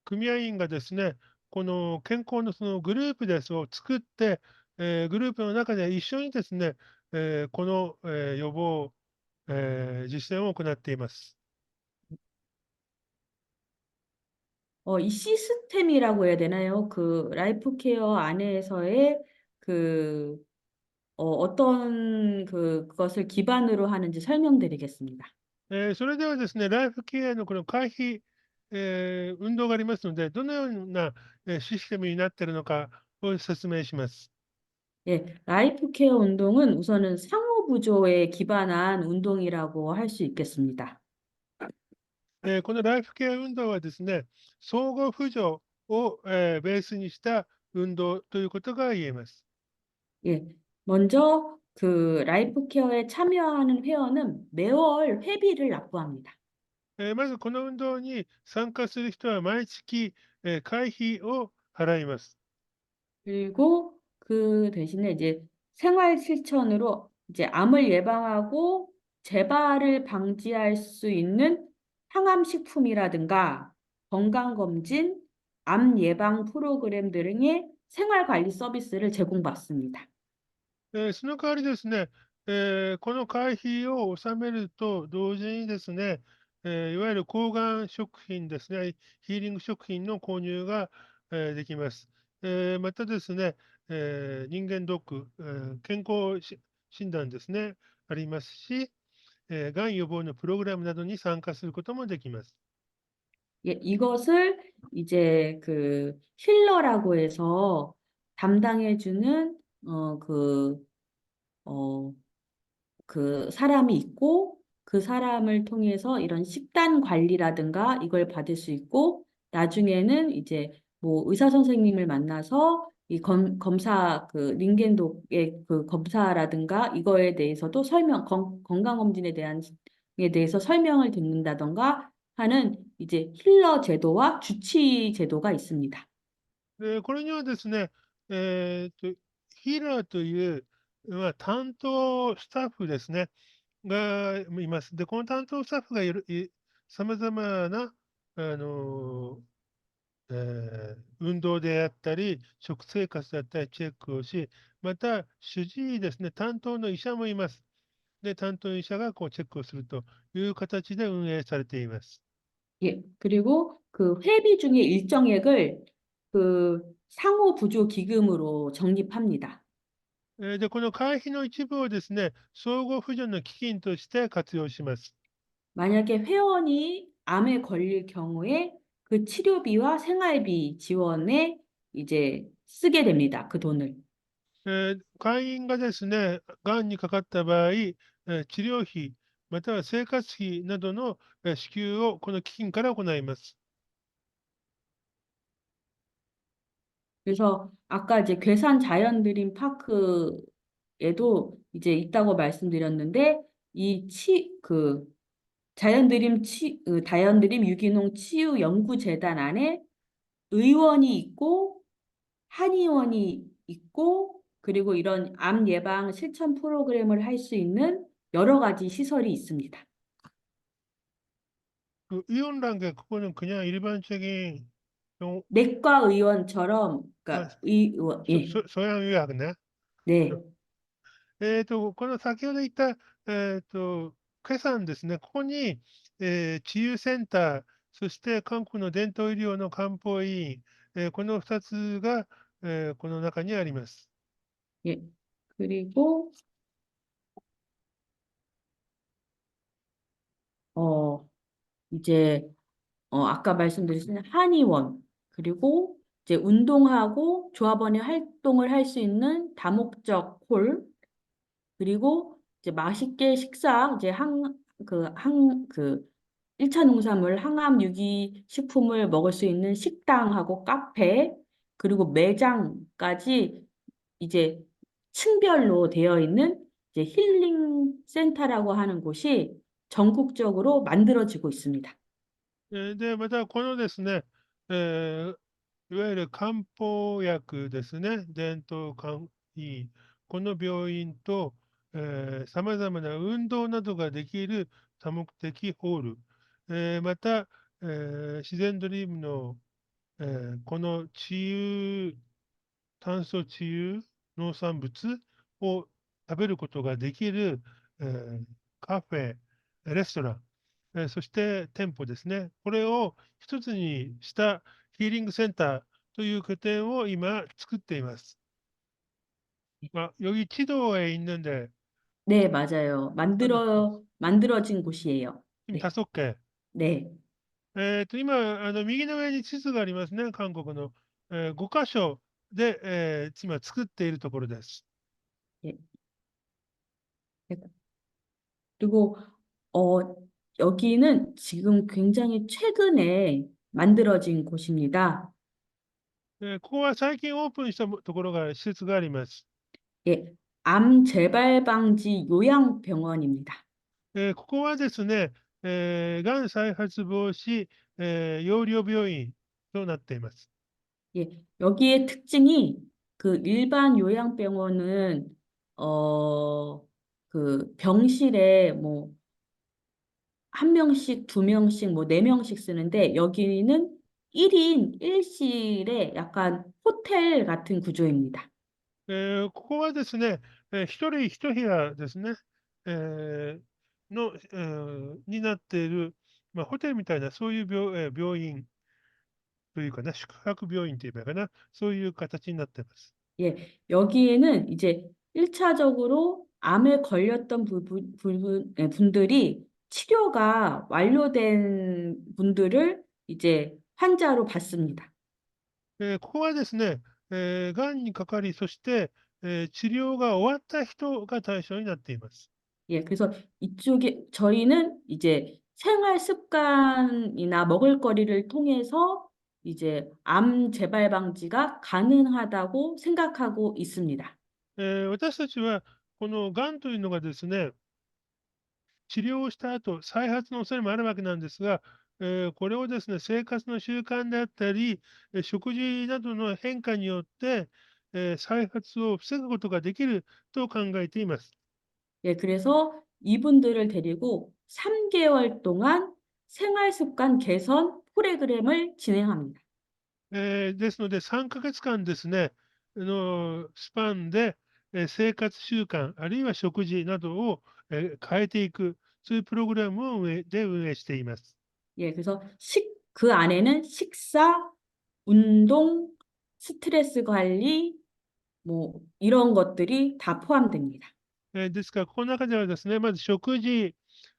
組合員がですね、この健康のそのグループですを作って、グループの中で一緒にですね、この、予防、実践を行っています。 이 시스템이라고 해야 되나요? 그 라이프 케어 안에서의 그 어떤 그것을 기반으로 하는지 설명드리겠습니다. それではですね、ライフケアのこの回避、運動がありますので、どのような、システムになっているのかを説明します。 예, 라이프 케어 운동은 우선은 상호부조에 기반한 운동이라고 할 수 있겠습니다. このライフケア運動はですね、相互扶助を、ベースにした運動ということが言えます。 예, 먼저 그 라이프 케어에 참여하는 회원은 매월 회비를 납부합니다. まずこの運動に参加する人は毎月、会費を払います。 그리고 그 대신에 이제 생활 실천으로 이제 암을 예방하고 재발을 방지할 수 있는 항암식품이라든가 건강검진, 암 예방 프로그램 등의 생활관리 서비스를 제공받습니다. その代わりですね、この会費を納めると同時にですね、いわゆる抗がん食品ですね、ヒーリング食品の購入が、できます。またですね、人間ドック、健康診断ですね、ありますし、がん予防のプログラムなどに参加することもできます。 예, 이것을 이제 그 힐러라고 해서 담당해주는 어, 그 사람이 있고 그 사람을 통해서 이런 식단 관리라든가 이걸 받을 수 있고 나중에는 이제 뭐 의사 선생님을 만나서 이 검사 그 링겐독의 그 검사라든가 이거에 대해서도 건강검진에 대한 에 대해서 설명을 듣는다던가 하는 이제 힐러 제도와 주치 제도가 있습니다. これにはですね、ヒーラーという、担当スタッフですね、がいます。で、この担当スタッフがさまざまな、あの運動であったり、食生活だったりチェックをし、また主治医ですね、担当の医者もいます。で、担当医者がこうチェックをするという形で運営されています。 예, 그리고 그 회비 중에 일정액을 그 상호 부조 기금으로 적립합니다. で、この会費の一部をですね、相互扶助の基金として活用します。 만약에 회원이 암에 걸릴 경우에 그 치료비와 생활비 지원에 이제 쓰게 됩니다. 그 돈을. 会員がですね、がんにかかった場合、治療費、または生活費などの支給をこの基金から行います。 그래서 아까 이제 괴산 자연드림 파크에도 이제 있다고 말씀드렸는데 그 자연드림 유기농 치유 연구재단 안에 의원이 있고 한의원이 있고 그리고 이런 암 예방 실천 프로그램을 할 수 있는 여러 가지 시설이 있습니다. 그 의원란 게 그거는 그냥 일반적인 내과 의원처럼 아, 그러니까 의원 예. 소양의학ね。네. この先ほど言った、決算ですね、ここに、治癒センター、そして韓国の伝統医療の漢方医院、この2つが、この中にあります。 예. 그리고 어 이제 아까 말씀드린 한의원 그리고 이제 운동하고 조합원의 활동을 할 수 있는 다목적 홀 그리고 이제 맛있게 식사 이제 그 1차 농산물 항암 유기 식품을 먹을 수 있는 식당하고 카페 그리고 매장까지 이제 층별로 되어 있는 이제 힐링 센터라고 하는 곳이 전국적으로 만들어지고 있습니다. で、またこのですね、いわゆる漢方薬ですね、伝統漢医、この病院と、さまざまな運動などができる多目的ホール、また、自然ドリームの、この炭素治癒農産物を食べることができる、カフェ、レストラン、そして店舗ですね。これを一つにしたヒーリングセンターという拠点を今作っています。여기 지도에 있는데 네, 맞아요. 하나, 만들어진 곳이에요. 지금 네, 5개. ね。今、右の上に地図がありますね、韓国の。5箇所で、今作っているところです。 예. 그리고 어, 여기는 지금 굉장히 최근에 만들어진 곳입니다. ここは最近オープンしたところが、施設があります。 예, 암 재발 방지 요양병원입니다. ここはですね、がん再発防止、養療病院となっています。 예, 여기의 특징이 그 일반 요양병원은 어, 그 병실에 뭐 한 명씩, 두 명씩, 뭐 네 명씩 쓰는데 여기는 1인 1실에 약간 호텔 같은 구조입니다. ここはですね、一人一部屋ですね、になっている、ホテルみたいな、そういう病院というかな、宿泊病院といえばいいかな、そういう形になっています。 예, 여기에는 이제 1차적으로 암에 걸렸던 분들이 치료가 완료된 분들을 이제 환자로 받습니다. ここはですね、がんにかかり、そして、治療が終わった人が対象になっています。 예, 그래서 이쪽에 저희는 이제 생활 습관이나 먹을거리를 통해서 이제 암 재발 방지가 가능하다고 생각하고 있습니다. 私たちは、このがんというのがですね、治療をした後、再発の恐れもあるわけなんですが、これをですね、生活の習慣であったり、食事などの変化によって、再発を防ぐことができると考えています。 예, 그래서 이분들을 데리고 3개월 동안 생활 습관 개선 프로그램을 진행합니다. ですので、3ヶ月間ですね、スパンで、生活習慣、あるいは食事などを、変えていく、そういうプログラムを運営しています。 예, 그래서 그 안에는 식사, 운동, 스트레스 관리, 뭐 이런 것들이 다 포함됩니다. ですから、この中ではですね、まず食事、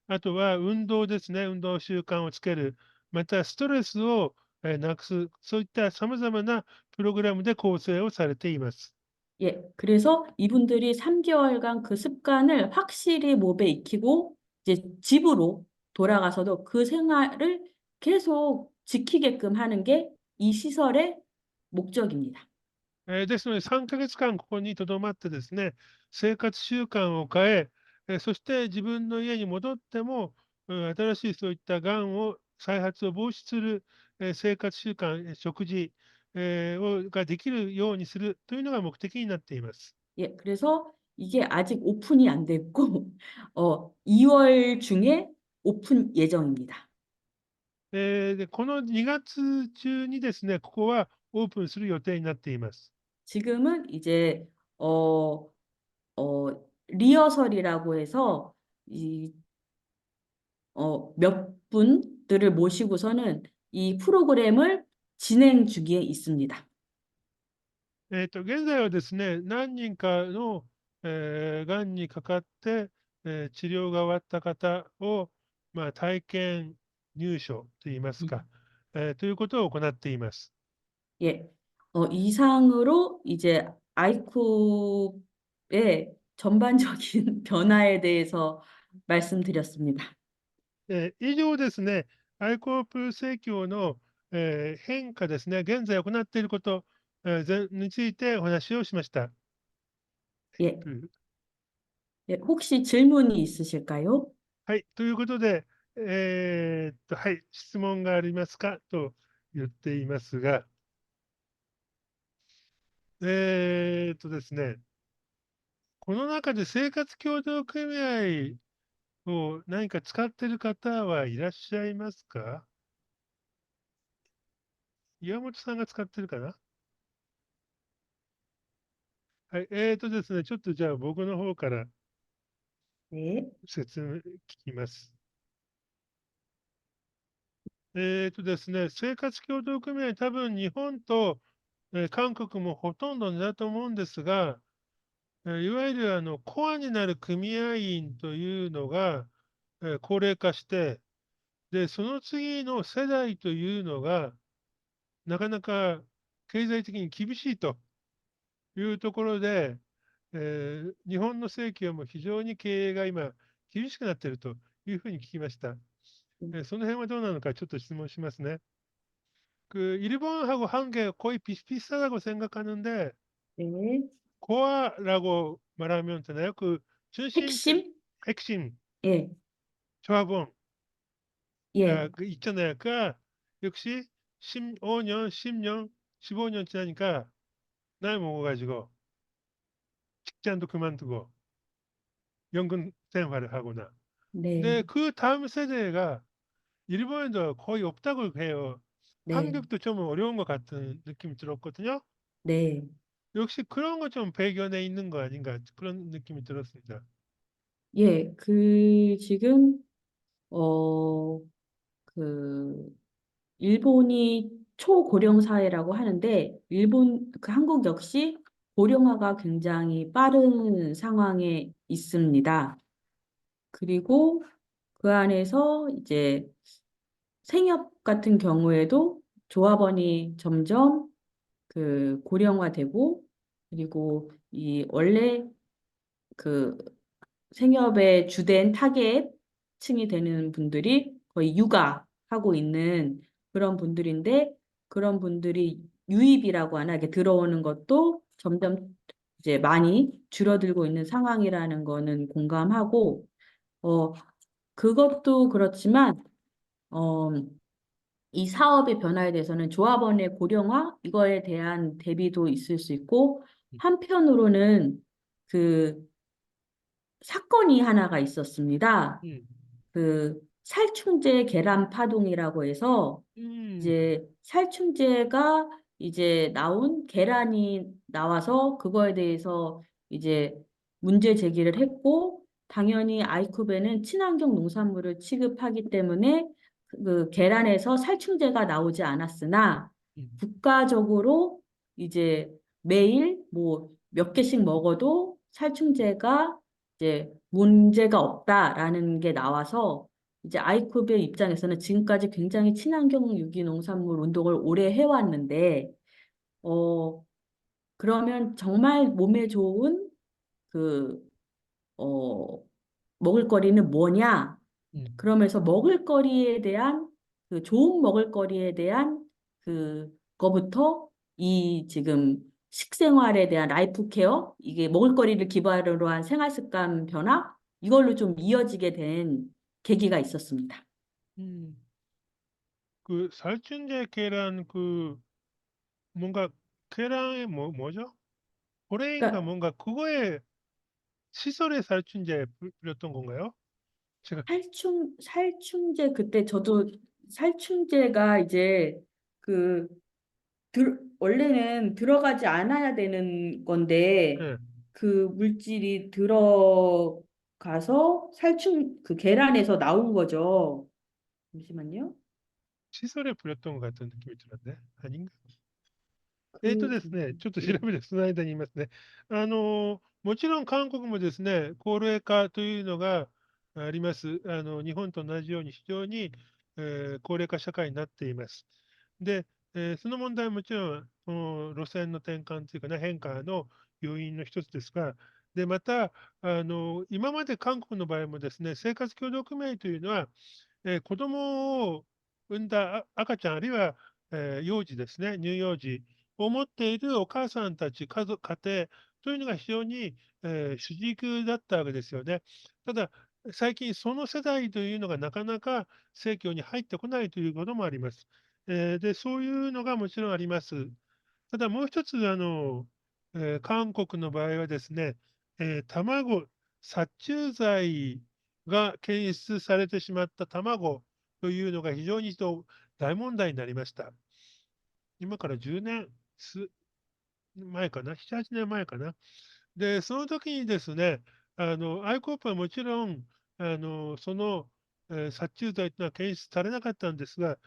あとは運動ですね、運動習慣をつける、またストレスを、なくす、そういった様々なプログラムで構成をされています。 예, 그래서 이분들이 3개월간 그 습관을 확실히 몸에 익히고 이제 집으로 돌아가서도 그 생활을 계속 지키게끔 하는 게 이 시설의 목적입니다. ですので、3ヶ月間ここに留まってですね、生活習慣を変え、そして自分の家に戻っても、新しいそういったがんを再発を防止する、生活習慣、食事、ができるようにするというのが目的になっています。 예, 그래서 이게 아직 오픈이 안 됐고 2월 중에 오픈 예정입니다. で、この2月中にですね、ここはオープンする予定になっています。 지금은 이제 어, 리허설이라고 해서 이 몇 분들을 모시고서는 이 프로그램을 진행 중에 있습니다. 現在はですね、何人かの、がんにかかって、治療が終わった方を、体験入所といいますか、ということを行っています。 예, 이상으로 이제 아이쿱의 전반적인 변화에 대해서 말씀드렸습니다. 以上ですね、アイコープ生協の、変化ですね、現在行っていること、についてお話をしました。 예, という、 예, 혹시 질문이 있으실까요? はい。ということで、はい。質問がありますかと言っていますが、ですね、この中で生活協同組合を何か使っている方はいらっしゃいますか？岩本さんが使ってるかな？はい。ですね、ちょっとじゃあ僕の方から네, 説明聞きます。ですね、生活協同組合、多分日本と、韓国もほとんどだと思うんですが、いわゆるコアになる組合員というのが、高齢化して、で、その次の世代というのが、なかなか経済的に厳しいというところで、日本の正規はもう非常に経営が今、厳しくなっているというふうに聞きました。その辺はどうなのか、ちょっと質問しますね。일본하고 한국이 거의 비슷비슷하다고 생각하는데, 네. 코아라고 말하면 되나요? 그 중심, 핵심? 핵심, 예, 조합원, 예, 그 있잖아요. 그 역시 15년, 10년, 15년 지나니까 나이 먹어가지고 직장도 그만두고 연금 생활을 하거나. 네, 근데 그 다음 세대가 일본에도 거의 없다고 해요. 네, 한국도 좀 어려운 것 같은 느낌이 들었거든요. 네. 역시 그런 거 좀 배경에 있는 거 아닌가 그런 느낌이 들었습니다. 예, 지금, 어, 그, 일본이 초고령 사회라고 하는데, 한국 역시 고령화가 굉장히 빠른 상황에 있습니다. 그리고 그 안에서 이제 생협 같은 경우에도 조합원이 점점 고령화되고, 그리고 이 원래 그 생협의 주된 타겟층이 되는 분들이 거의 육아하고 있는 그런 분들인데, 그런 분들이 유입이라고 하나, 이렇게 들어오는 것도 점점 이제 많이 줄어들고 있는 상황이라는 거는 공감하고, 어, 그것도 그렇지만, 어, 이 사업의 변화에 대해서는 조합원의 고령화, 이거에 대한 대비도 있을 수 있고, 한편으로는 그 사건이 하나가 있었습니다. 음, 살충제 계란 파동이라고 해서 음, 이제 살충제가 이제 나온 계란이 나와서 그거에 대해서 이제 문제 제기를 했고, 당연히 아이쿠베는 친환경 농산물을 취급하기 때문에 그 계란에서 살충제가 나오지 않았으나 음, 국가적으로 이제 매일 뭐 몇 개씩 먹어도 살충제가 이제 문제가 없다라는 게 나와서 이제 아이쿠베 입장에서는 지금까지 굉장히 친환경 유기농산물 운동을 오래 해왔는데, 어, 그러면 정말 몸에 좋은 그, 어, 먹을거리는 뭐냐? 음, 그러면서 먹을거리에 대한 좋은 먹을거리에 대한 그거부터 이 지금 식생활에 대한 라이프 케어, 이게 먹을거리를 기반으로 한 생활 습관 변화, 이걸로 좀 이어지게 된 계기가 있었습니다. 음. 그 살충제 계란 뭔가 계란에 뭐죠? 호레인가 그러니까 뭔가 그거에 시설에 살충제 뿌렸던 건가요? 제가 살충제 그때 저도 살충제가 이제 그 원래는 들어가지 않아야 되는 건데 예, 그 물질이 들어가서 계란에서 나온 거죠. 잠시만요. シソレプレットンがやったんだ、君となんで。何がですね、ちょっと調예, べて、その間に言いますね。もちろん韓国もですね、高齢化というのがあります。日本と同じように非常に、高齢化社会になっています。で、その問題はもちろん、路線の転換というかね、変化の要因の一つですが、で、また、今まで韓国の場合もですね、生活協同組合というのは、子供を産んだ赤ちゃん、あるいは、幼児ですね、乳幼児を持っているお母さんたち、家庭というのが非常に、主軸だったわけですよね。ただ、最近その世代というのがなかなか政教に入ってこないということもあります。で、そういうのがもちろんあります。ただもう一つ、韓国の場合はですね、卵、殺虫剤が検出されてしまった卵というのが非常に大問題になりました。今から10年前かな、7、8年前かな。で、その時にですね、アイコープはもちろん、その、殺虫剤というのは検出されなかったんですが、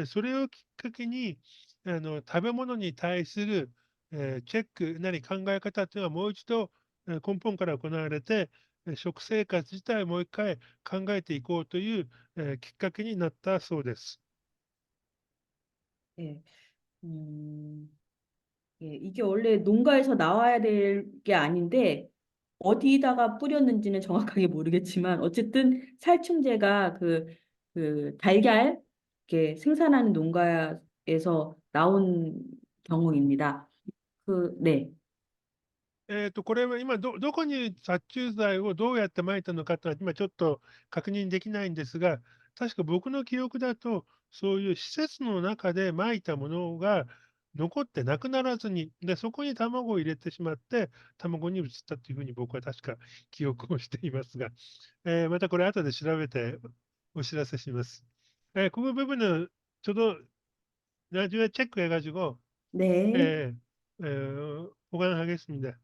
それをきっかけに、食べ物に対する、チェックなり考え方というのはもう一度、根本から行われて、食生活自体をもう一回考えていこうという、きっかけになったそうです。예, 음, 예, 이게 원래 농가에서 나와야 될 게 아닌데, 어디다가 뿌렸는지는 정확하게 모르겠지만, 어쨌든 살충제가 그 달걀, 이렇게 생산하는 농가에서 나온 경우입니다. 네, これは今どこに殺虫剤をどうやって撒いたのかというのは、今ちょっと確認できないんですが、確か僕の記憶だと、そういう施設の中で撒いたものが残ってなくならずに、で、そこに卵を入れてしまって、卵に移ったというふうに僕は確か記憶をしていますが、またこれ後で調べてお知らせします。그 부분은 저도 나중에 체크해 가지고 네, 예, 보관하겠습니다.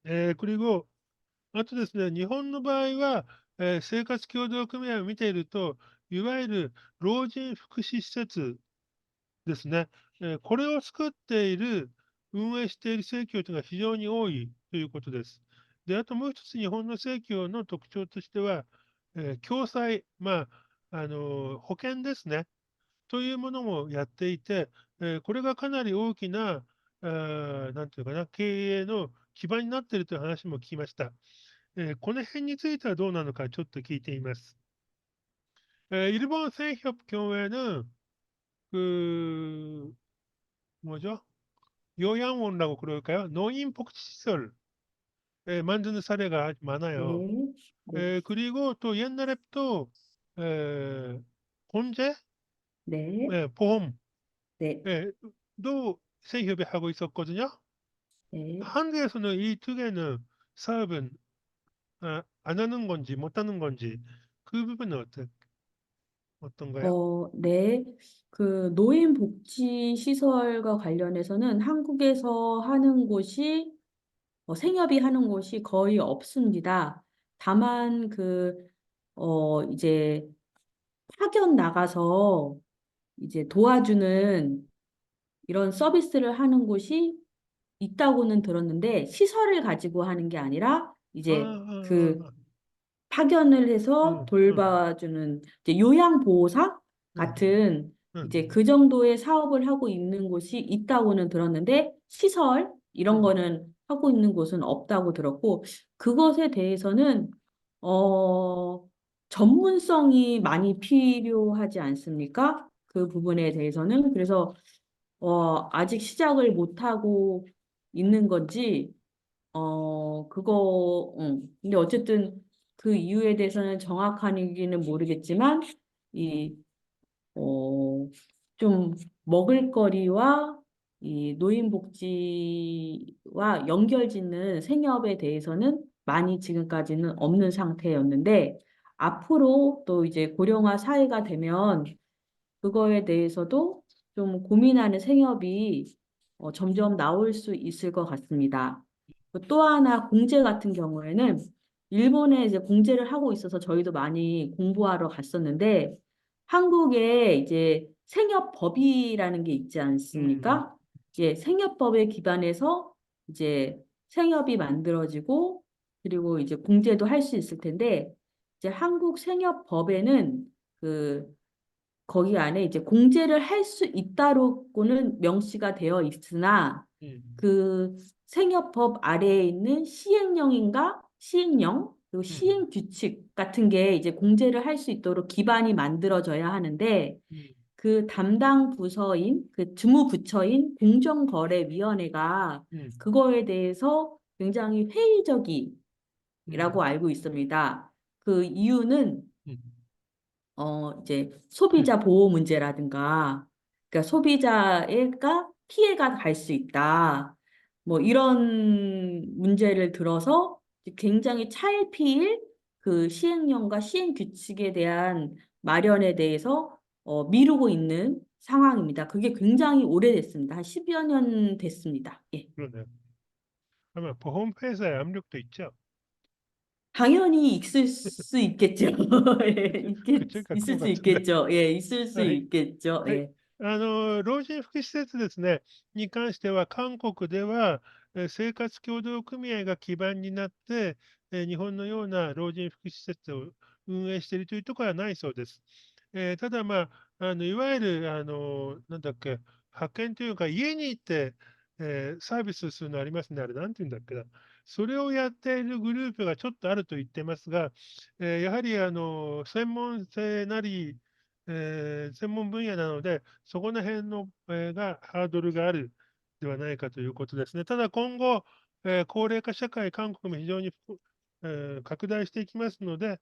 네, 그리고 あとですね、日本の場合は、生活協同組合を見ていると、いわゆる老人福祉施設ですね、これを作っている、運営している生協というのが非常に多いということです。で、あともう一つ日本の生協の特徴としては、共済、保険ですね。というものもやっていて、これがかなり大きな、なんていうかな、経営の基盤になっているという話も聞きました。この辺についてはどうなのかちょっと聞いています。일본 생협 경우에는 그 뭐죠? 요양원이라고 그럴까요? 노인 복지시설 만드는 사례가 아주 많아요. 네, 네, 그리고 또 옛날에 또 에, 공제, 네, 보험, 네, 도 생협이 하고 있었거든요. 네. 한국에서는 이 두 개는 사업은 안 하는 건지 못 하는 건지 그 부분은 어떤가요? 네. 그 노인복지시설과 관련해서는 한국에서 하는 곳이, 생협이 하는 곳이 거의 없습니다. 다만 이제 파견 나가서 이제 도와주는 이런 서비스를 하는 곳이 있다고는 들었는데, 시설을 가지고 하는 게 아니라, 아, 이제 아, 그 아, 파견을 해서 음, 돌봐주는 이제 요양보호사 음, 같은 이제 음, 그 정도의 사업을 하고 있는 곳이 있다고는 들었는데 시설 이런 음, 거는 하고 있는 곳은 없다고 들었고 그것에 대해서는 어 전문성이 많이 필요하지 않습니까? 그 부분에 대해서는 그래서 아직 시작을 못 하고 있는 건지 근데 어쨌든 그 이유에 대해서는 정확한지는 모르겠지만, 이, 어, 좀 먹을거리와 이 노인복지와 연결짓는 생협에 대해서는 많이 지금까지는 없는 상태였는데, 앞으로 또 이제 고령화 사회가 되면 그거에 대해서도 좀 고민하는 생협이 점점 나올 수 있을 것 같습니다. 또 하나 공제 같은 경우에는 일본에 이제 공제를 하고 있어서 저희도 많이 공부하러 갔었는데 한국에 이제 생협법이라는 게 있지 음, 않습니까? 이제 생협법에 기반해서 이제 생협이 만들어지고 그리고 이제 공제도 할 수 있을 텐데 이제 한국 생협법에는 그 거기 안에 이제 공제를 할 수 있다로고는 명시가 되어 있으나 음, 그 생협법 아래에 있는 시행령인가 시행령 그리고 음, 시행 규칙 같은 게 이제 공제를 할 수 있도록 기반이 만들어져야 하는데 음. 그 담당 부서인, 그 주무부처인 공정거래위원회가 음, 그거에 대해서 굉장히 회의적이라고 음, 알고 있습니다. 그 이유는 음, 이제 음, 소비자 보호 문제라든가, 그러니까 소비자가 피해가 갈 수 있다. 뭐 이런 문제를 들어서 굉장히 차일피일 그 시행령과 시행 규칙에 대한 마련에 대해서 미루고 있는 상황입니다. 그게 굉장히 오래됐습니다. 한 10여 년 됐습니다. 예. 그러네요. 아마 보험회사의 압력도 있죠. 당연히 있을 수 있겠죠. 예, 그쵸? 그거 있을 수 같은데. 있겠죠. 예, 있을 수 はい。있겠죠. はい。예. 老人福祉施設ですね、に関しては、韓国では、生活協同組合が基盤になって、日本のような老人福祉施設を運営しているというところはないそうです。ただ、まあ、いわゆる、なんだっけ、派遣というか、家に行って、サービスするのありますね。あれ、なんていうんだっけな。それをやっているグループがちょっとあると言ってますが、やはり、専門性なり、専門分野なので、そこの辺の、がハードルがあるではないかということですね。ただ今後、高齢化社会、韓国も非常に拡大していきますので、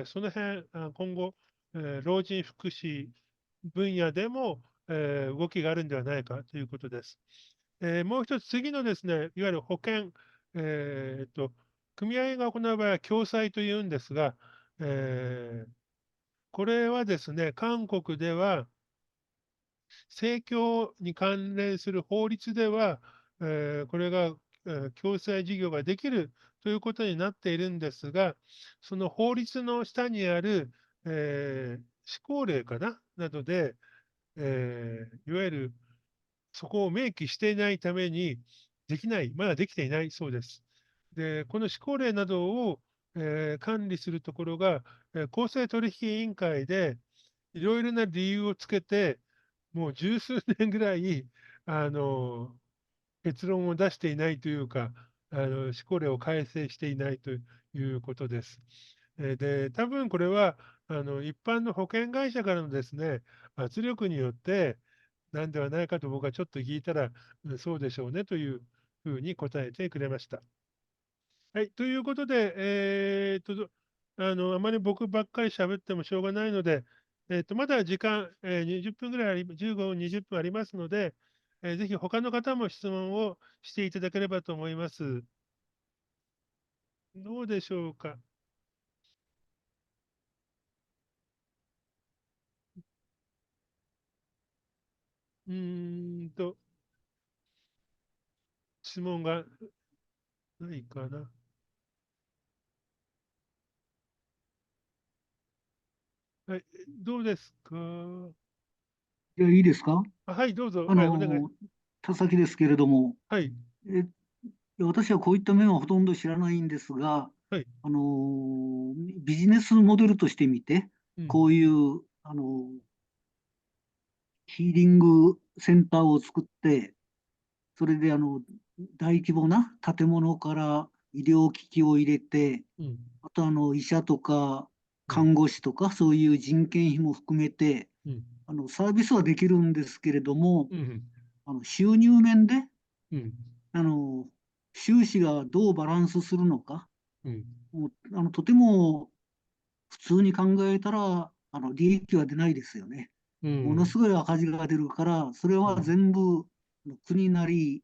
その辺、今後、老人福祉分野でも、動きがあるんではないかということです。もう一つ、次のですね、いわゆる保険、組合が行う場合は共済というんですが、これはですね、韓国では、生協に関連する法律では、これが、共済事業ができるということになっているんですが、その法律の下にある、施行令かななどで、いわゆるそこを明記していないために、できない、まだできていないそうです。で、この施行令などを、管理するところが、公正取引委員会でいろいろな理由をつけて、もう十数年ぐらい、あの、結論を出していないというか、施行令を改正していないということです。で、多分これは、一般の保険会社からのですね、圧力によってなんではないかと僕はちょっと聞いたら、そうでしょうねというふうに答えてくれました。はい、ということで、あまり僕ばっかり喋ってもしょうがないので、まだ時間、20分ぐらい15、20分ありますので、ぜひ他の方も質問をしていただければと思います。どうでしょうか。うーんと、質問がないかな。はい、どうですか。いや、いいですか？はい、どうぞ。あはい、お願い。の、田崎ですけれども、はい、え、私はこういった面はほとんど知らないんですが、はい。ビジネスモデルとしてみて、うん、こういう、ヒーリングセンターを作って、それで、大規模な建物から医療機器を入れて、うん、あと、医者とかうん、看護師とか、そういう人件費も含めて、うん、サービスはできるんですけれども、うん、収入面で、うん、あの、収支がどうバランスするのか、うん、もうとても普通に考えたら、利益は出ないですよね。うん、ものすごい赤字が出るから、それはうん、全部国なり、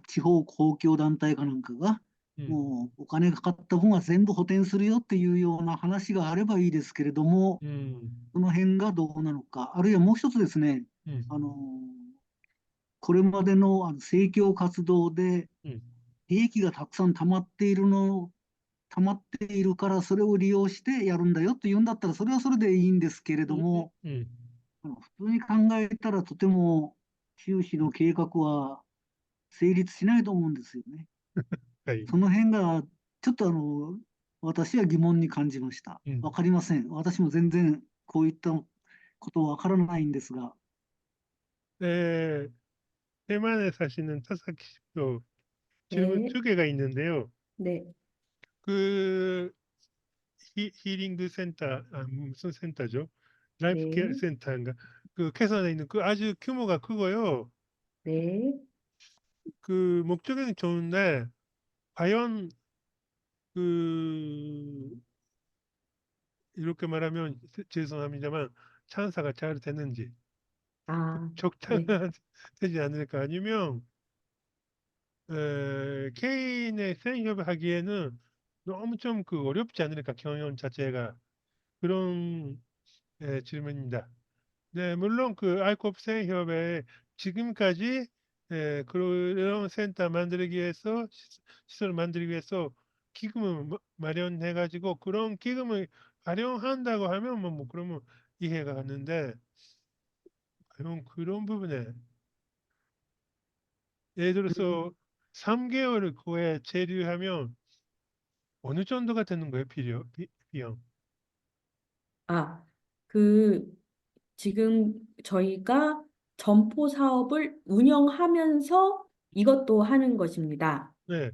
地方公共団体かなんかが、うん、もうお金がかかった分は全部補填するよっていうような話があればいいですけれども、うん、その辺がどうなのか、あるいはもう一つですね、うん、あの、これまでの政教活動でうん、利益がたくさん溜まっているから、それを利用してやるんだよって言うんだったら、それはそれでいいんですけれうん、ども、うん、普通に考えたらとても収支の計画は成立しないと思うんですよね。はい。その辺がちょっと私は疑問に感じました。うん。わかりません。私も全然こういったことわからないんですが、네, 대만에 사시는 타사키 씨도 질문 네, 두 개가 있는데요. 네. 그 히링그 센터, 무슨 센터죠? 라이프 케어 네, 센터인가 그 캐선에 있는 그 아주 규모가 크고요. 네, 그 목적은 좋은데 과연 그 이렇게 말하면 죄송합니다만 찬사가 잘 되는지 아, 네, 적당하지 않을까 아니면 개인의 생협을 하기에는 너무 좀 그 어렵지 않을까 경영 자체가 그런 질문입니다. 네, 물론 그 아이콥 생협에 지금까지 그런 센터 만들기 위해서 시설을 만들기 위해서 기금을 마련해 가지고 그런 기금을 활용한다고 하면 뭐 그러면 이해가 가는데 과연 그런 부분에 예를 음, 들어서 3개월을 그거에 체류하면 어느 정도가 되는 거예요, 비용? 아, 그, 지금 저희가 점포 사업을 운영하면서 이것도 하는 것입니다. 네.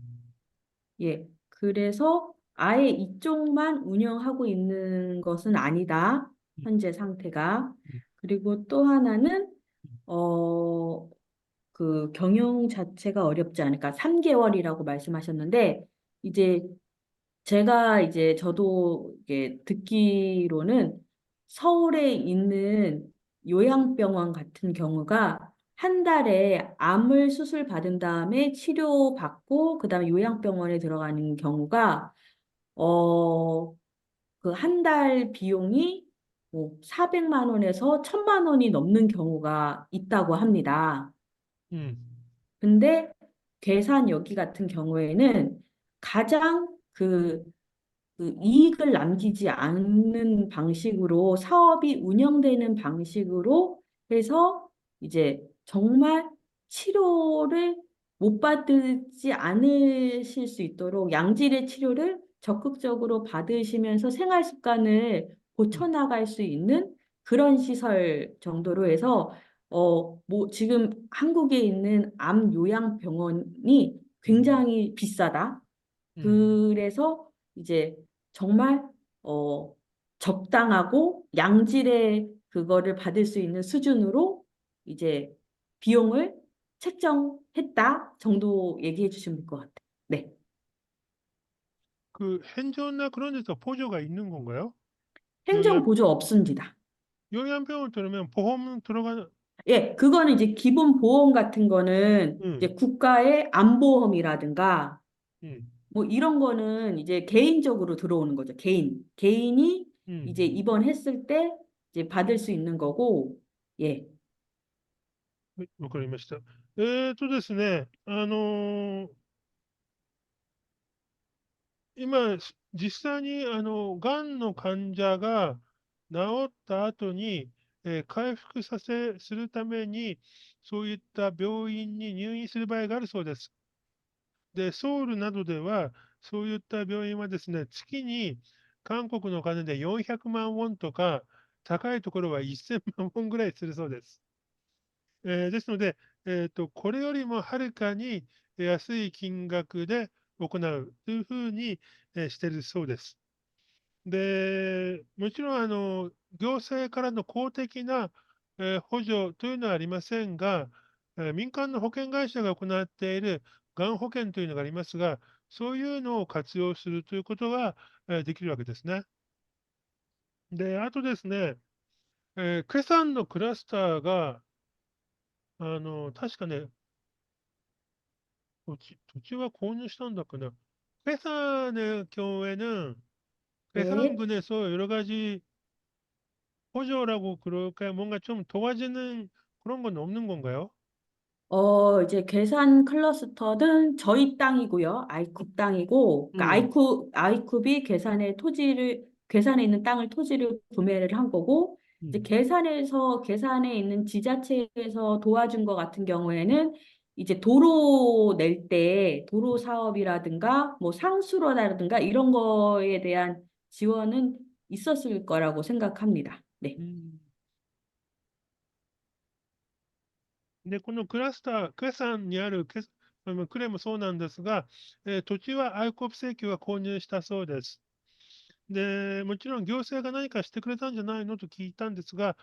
예, 그래서 아예 이쪽만 운영하고 있는 것은 아니다. 음, 현재 상태가. 음, 그리고 또 하나는, 음, 어, 그 경영 자체가 어렵지 않을까. 3개월이라고 말씀하셨는데, 이제 제가 이제 저도 이게 듣기로는 서울에 있는 요양병원 같은 경우가 한 달에 암을 수술 받은 다음에 치료받고 그다음에 요양병원에 들어가는 경우가 어 그 한 달 비용이 뭐 400만 원에서 1000만 원이 넘는 경우가 있다고 합니다. 음, 근데 괴산 여기 같은 경우에는 가장 그 이익을 남기지 않는 방식으로 사업이 운영되는 방식으로 해서 이제 정말 치료를 못 받지 않으실 수 있도록 양질의 치료를 적극적으로 받으시면서 생활 습관을 음, 고쳐나갈 수 있는 그런 시설 정도로 해서 뭐 지금 한국에 있는 암 요양병원이 굉장히 비싸다. 음. 그래서 이제 정말 어 적당하고 양질의 그거를 받을 수 있는 수준으로 이제 비용을 책정했다 정도 얘기해 주시면 될 것 같아요. 네. 그 행정이나 그런 데서 보조가 있는 건가요? 행정 요양 보조 없습니다. 요양병원 들으면 보험 들어가는 예, 그거는 이제 기본 보험 같은 거는 이제 음, 국가의 안보험이라든가 음, 뭐 이런 거는 이제 개인적으로 들어오는 거죠. 개인이 이제 음. 입원했을 때 이제 받을 수 있는 거고, 예. はい、わかりました。ですね、今、実際に、がんの患者が治った後に、回復するために、そういった病院に入院する場合があるそうです。で、ソウルなどでは、そういった病院はですね、月に韓国のお金で400万ウォンとか、高いところは1000万ウォンぐらいするそうです。ですので、これよりもはるかに安い金額で行うというふうに、しているそうです。で、もちろん行政からの公的な、補助というのはありませんが、民間の保険会社が行っているがん保険というのがありますが、そういうのを活用するということが、できるわけですね。で、あとですね、ケサンのクラスターが、確かね、土地は購入したんだっけ나 회사의 경우에는 네. 괴산군에서 여러 가지 호조라고 그럴까요? 뭔가 좀 도와주는 그런 건 없는 건가요? 이제 괴산 클러스터는 저희 땅이고요. 아이쿱 땅이고, 그러니까 음, 아이쿱이 괴산에 있는 땅을 토지를 구매를 한 거고, 이제 음, 괴산에 있는 지자체에서 도와준 것 같은 경우에는 이제 도로 낼 때 도로 사업이라든가 뭐 상수로라든가 이런 거에 대한 지원은 있었을 거라고 생각합니다. 네. で、このクラスター、괴산にあるクレもそうなんですが、土地は愛国政教が購入したそうです。で、もちろん行政が何かしてくれたんじゃないのと聞いたんですが、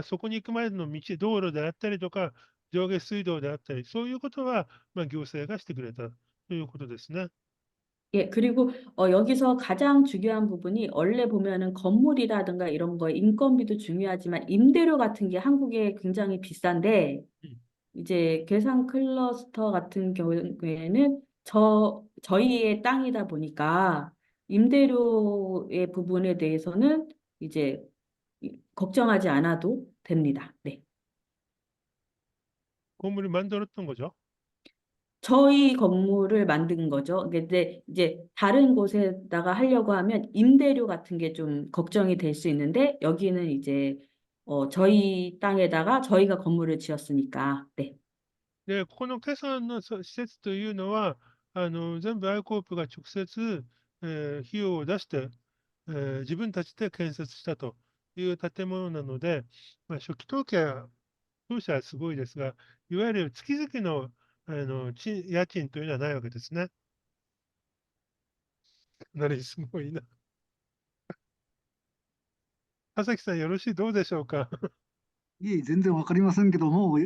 そこに行くまでの道、道路であったりとか、上下水道であったり、そういうことは、行政がしてくれたということですね。 예, 그리고 여기서 가장 중요한 부분이 원래 보면은 건물이라든가 이런 거 인건비도 중요하지만 임대료 같은 게 한국에 굉장히 비싼데 음. 이제 괴산 클러스터 같은 경우에는 저희의 땅이다 보니까 임대료의 부분에 대해서는 이제 걱정하지 않아도 됩니다. 네. 건물을 만들었던 거죠. 저희 건물을 만든 거죠. 근데 이제 다른 곳에다가 하려고 하면 임대료 같은 게 좀 걱정이 될 수 있는데 여기는 이제 저희 땅에다가 저희가 건물을 지었으니까 네. で、ここの決算の施設というのは、全部アイコープが直接、費用を出して、自分たちで建設したという建物なので、初期統計は当社はすごいですが、いわゆる月々の、家賃というのはないわけですね。かなりすごいな。田崎さん、よろしい、どうでしょうか。いえ、全然わかりませんけども、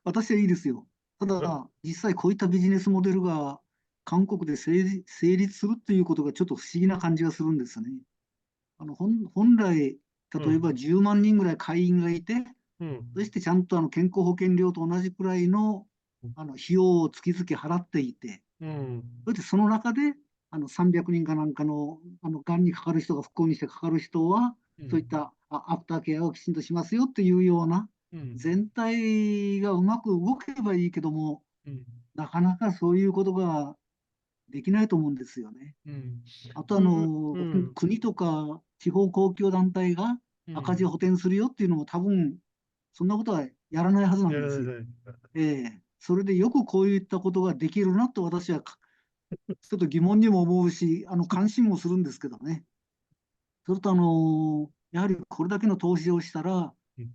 私はいいですよ。ただ、実際こういったビジネスモデルが韓国で成立するっていうことがちょっと不思議な感じがするんですね。本来、例えば10万人ぐらい会員がいて、うん。そしてちゃんと健康保険料と同じくらいの費用を月々払っていて、うん。そしてその中で300人かなんかのがんにかかる人が不幸にしてかかる人は、そういったアフターケアをきちんとしますよっていうようなうん。全体がうまく動けばいいけども、うん。なかなかそういうことができないと思うんですよね。うん。あとうん。国とか地方公共団体が赤字補填するよっていうのも多分、そんなことはやらないはずなんですよ。やらない。それでよくこういったことができるなと私はちょっと疑問にも思うし、関心もするんですけどね。それとやはりこれだけの投資をしたら、うん。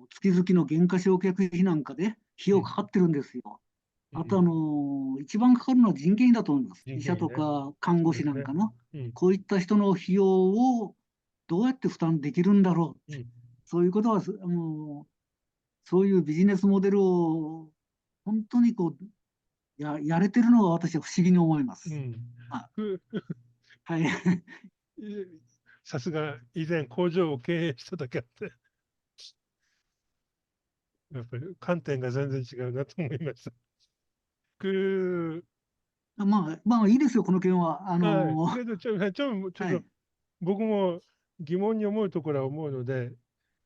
月々の減価償却費なんかで費用かかってるんですよ。あと、一番かかるのは人件費だと思います。医者と人件費ね。か看護師そうですね。なんかの、うん。こういった人の費用をどうやって負担できるんだろう。うん。そういうことは、そういうビジネスモデルを本当にやれてるのが私は不思議に思います。うん。あ、くはい。さすが以前工場を経営しただけあって、やっぱり観点が全然違うなと思いました。くまあいいですよ、この件は。はい。けど、ちょっとはい。僕も疑問に思うところは思うので、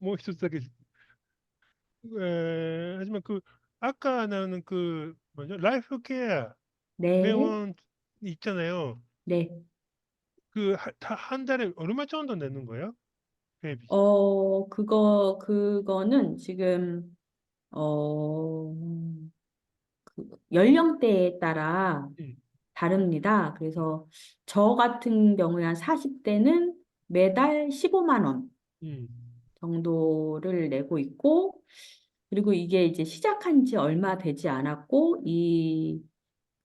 もう一つだけ、하지만 아까 나는 뭐죠? 라이프 케어 네. 회원 있잖아요. 네. 한 달에 얼마 정도 내는 거예요? 회비. 그거는 지금 어, 연령대에 따라 음. 다릅니다. 그래서 저 같은 경우에 한 40대는 매달 15만 원 음. 정도를 내고 있고, 그리고 이게 이제 시작한 지 얼마 되지 않았고,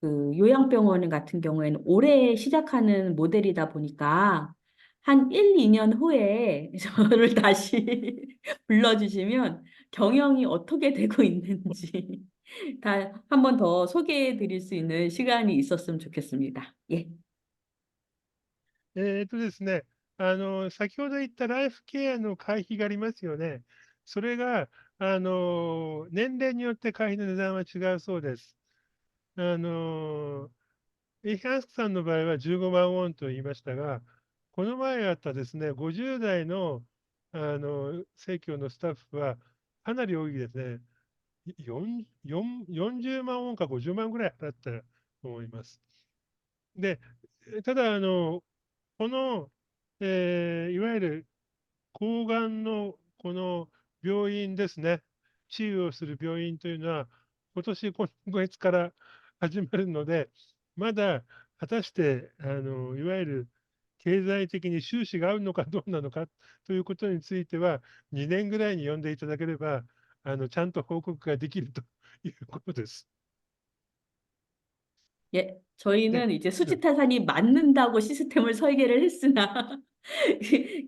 그 요양병원 같은 경우에는 올해 시작하는 모델이다 보니까 한 1, 2년 후에 저를 다시 불러주시면 경영이 어떻게 되고 있는지 다 한 번 더 소개해 드릴 수 있는 시간이 있었으면 좋겠습니다. 예. ですね、先ほど言ったライフケアの会費がありますよね。それが、年齢によって会費の値段は違うそうです。エヒャンスクさんの場合は15万ウォンと言いましたが、この前あったですね、50代の、生協のスタッフはかなり多いですね。40万ウォンか50万ぐらい払ったと思います。で、ただ、この、いわゆる抗がんのこの病院ですね、治癒をする病院というのは、今月から始まるので、まだ果たして、いわゆる経済的に収支が合うのかどうなのかということについては、2年ぐらいに呼んでいただければ、ちゃんと報告ができるということです。 예, 네, 저희는 이제 네, 수지타산이 맞는다고 시스템을 설계를 했으나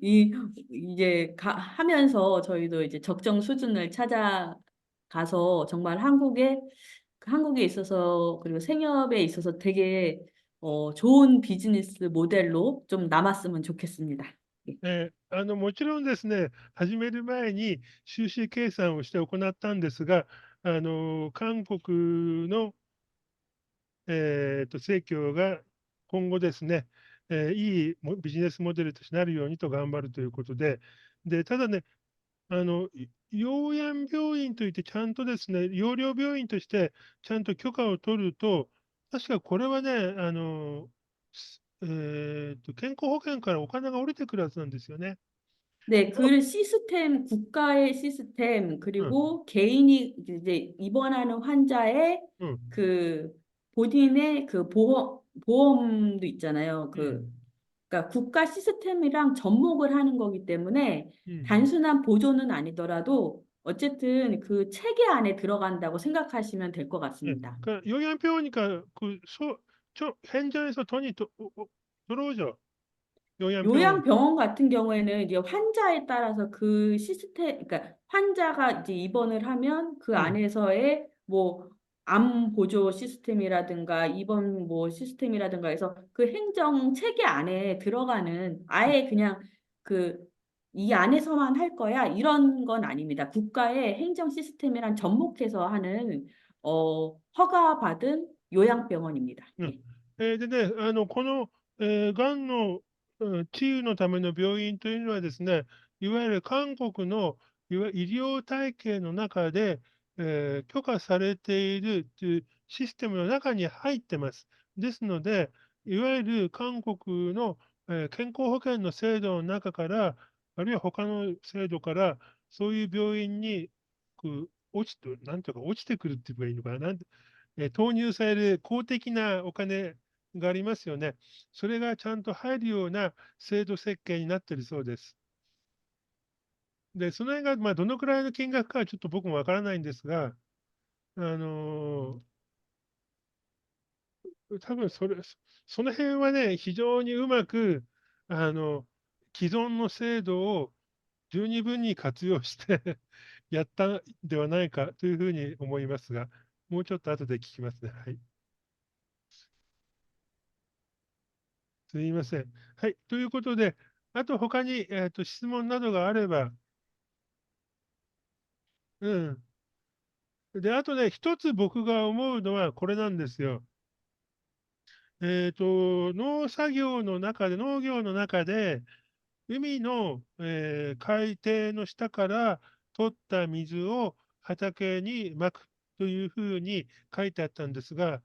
이제 하면서 저희도 이제 적정 수준을 찾아가서 정말 한국에 있어서 그리고 생협에 있어서 되게 좋은 비즈니스 모델로 좀 남았으면 좋겠습니다. 예.もちろんですね、始める前に収支計算をして行ったんですが、韓国の、正教が今後ですね、いいビジネスモデルとしてなるようにと頑張るということで、ただね、養養病院といってちゃんとですね、養老病院としてちゃんと許可を取ると、確かこれはね、健康保険からお金が下りてくるはずなんですよね。 네, 그 시스템, 국가의 시스템, うん、 그리고 개인이 이제 입원하는 환자의 うん、 그 본인의 그 보험도 있잖아요. うん、 그러니까 국가 시스템이랑 접목을 하는 거기 때문에 うん。 단순한 보조는 아니더라도 어쨌든 그 체계 안에 들어간다고 생각하시면 될 것 같습니다. 요양병원이니까 현장에서 돈이 들어오죠. 요양병원. 요양병원 같은 경우에는 이제 환자에 따라서 그 시스템, 그러니까 환자가 이제 입원을 하면 그 응, 안에서의 뭐 암 보조 시스템이라든가 입원 뭐 시스템이라든가 해서 그 행정 체계 안에 들어가는 응, 아예 그냥 그 이 안에서만 할 거야 이런 건 아닙니다. 국가의 행정 시스템이랑 접목해서 하는 허가받은 요양병원입니다. 응. 예. でね、この、がんの、治癒のための病院というのはですね、いわゆる韓国の医療体系の中で、許可されているというシステムの中に入ってます。ですので、いわゆる韓国の、健康保険の制度の中から、あるいは他の制度から、そういう病院になんていうか、落ちてくるって言えばいいのかな、投入される公的なお金がありますよね。それがちゃんと入るような制度設計になっているそうです。で、その辺が、どのくらいの金額かはちょっと僕もわからないんですが、多分その辺はね、非常にうまく、既存の制度を十二分に活用してやったんではないかというふうに思いますが、もうちょっと後で聞きますね。はい。すみません。はい。ということで、あと他に、質問などがあれば、うん。で、あとね、一つ僕が思うのはこれなんですよ。農業の中で、海の、海底の下から取った水を畑にまくというふうに書いてあったんですが、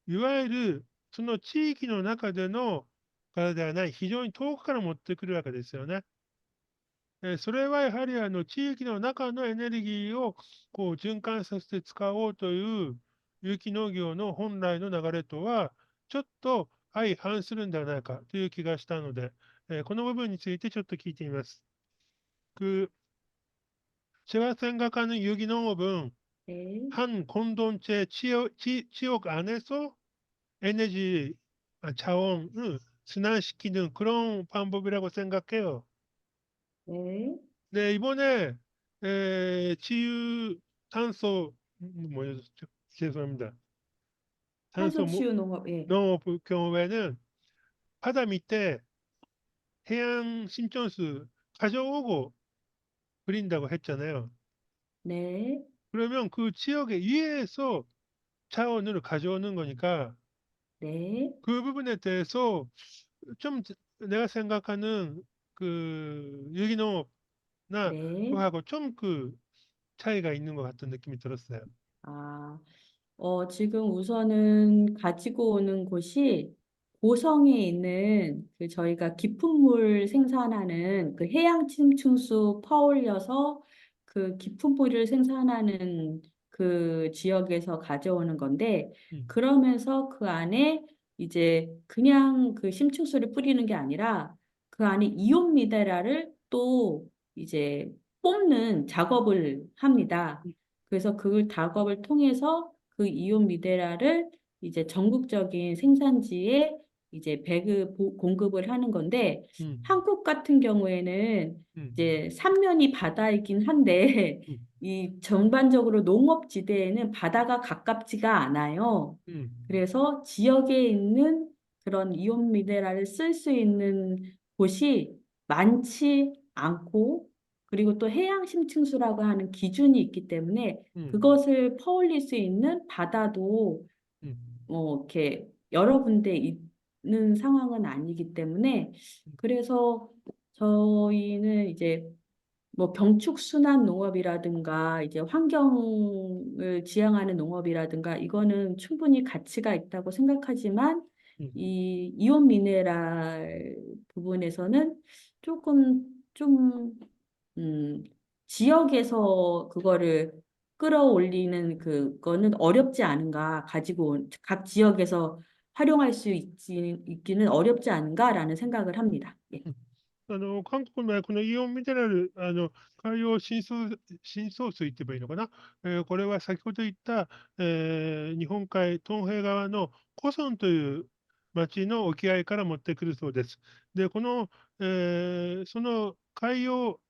いわゆるその地域の中でのからではない、非常に遠くから持ってくるわけですよね。それはやはり地域の中のエネルギーをこう循環させて使おうという有機農業の本来の流れとはちょっと相反するんではないかという気がしたので、この部分についてちょっと聞いてみます。그 제가 생각하는 유기농업은 네. 한 공동체 지역 안에서 에너지 자원을 순환시키는 그런 방법이라고 생각해요. 네. 네, 이번에 치유 뭐였죠? 죄송합니다. 탄소 탄소치유 농업, 예. 농업 경우에는 바다 밑에 해양 심층수 가져오고 그린다고 했잖아요. 네. 그러면 그 지역의 위에서 자원을 가져오는 거니까 네. 그 부분에 대해서 좀 내가 생각하는 그 유기농업나 네. 그거하고 좀 그 차이가 있는 것 같은 느낌이 들었어요. 아, 지금 우선은 가지고 오는 곳이 고성에 있는 그 저희가 깊은 물 생산하는 그 해양 침층수 퍼올려서 그 깊은 물을 생산하는 그 지역에서 가져오는 건데 음, 그러면서 그 안에 이제 그냥 그 심층수를 뿌리는 게 아니라 그 안에 이온 미네랄을 또 이제 뽑는 작업을 합니다. 음, 그래서 그 작업을 통해서 그 이온 미네랄을 이제 전국적인 생산지에 이제 공급을 하는 건데, 음, 한국 같은 경우에는 음, 이제 삼면이 바다이긴 한데, 음, 이 전반적으로 농업지대에는 바다가 가깝지가 않아요. 음, 그래서 지역에 있는 그런 이온 미네랄을 쓸 수 있는 곳이 많지 않고, 그리고 또 해양 심층수라고 하는 기준이 있기 때문에 음, 그것을 퍼올릴 수 있는 바다도 음, 이렇게 여러 군데 있는 상황은 아니기 때문에, 그래서 저희는 이제 뭐 병축순환 농업이라든가 이제 환경을 지향하는 농업이라든가 이거는 충분히 가치가 있다고 생각하지만, 음. 이 이온 미네랄 부분에서는 조금 좀 음, 지역에서 그거를 끌어올리는 그거는 어렵지 않은가, 각 지역에서 활용할 수 있기는 어렵지 않은가라는 생각을 합니다. 예. 韓国の場合、このイオンミネラル、海洋深層水って言えばいいのかな、これは先ほど言った、日本海、東平側のコソンという町の沖合から持ってくるそうです。で、その海洋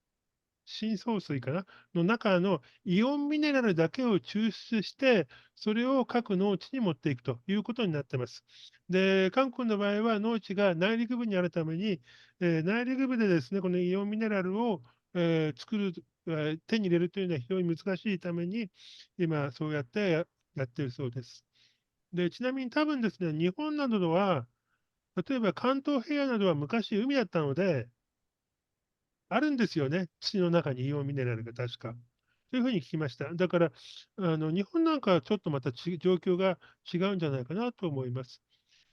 深層水かなの中のイオンミネラルだけを抽出して、それを各農地に持っていくということになっています。で、韓国の場合は農地が内陸部にあるために、内陸部でですね、このイオンミネラルを、作る、手に入れるというのは非常に難しいために、今そうやってやっているそうです。で、ちなみに多分ですね、日本などは、例えば関東平野などは昔海だったので、あるんですよね。土の中にイオンミネラルが確か。というふうに聞きました。だから、日本なんかはちょっとまた状況が違うんじゃないかなと思います.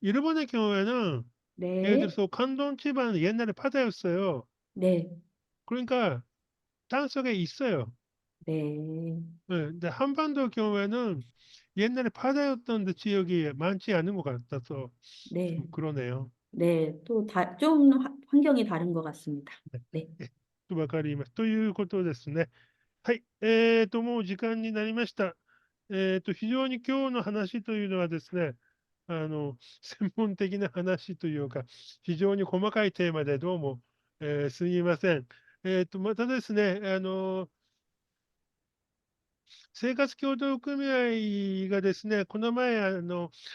일본의 경우에는 예를 네, 들어서関東 지방은 옛날에 바다였어요. 네, 그러니까 땅속에 있어요. 네, 네, 근데 한반도 경우에는 옛날에 바다였던 데 지역이 많지 않은 것 같아서 네, 좀 그러네요. 네. 좀 환경이 다른 것 같습니다. 네, 네, わかります。ということですね。はい。もう時間になりました。非常に今日の話というのはですね、専門的な話というか、非常に細かいテーマでどうも、すみません。またですね、生活協同組合がですね、この前、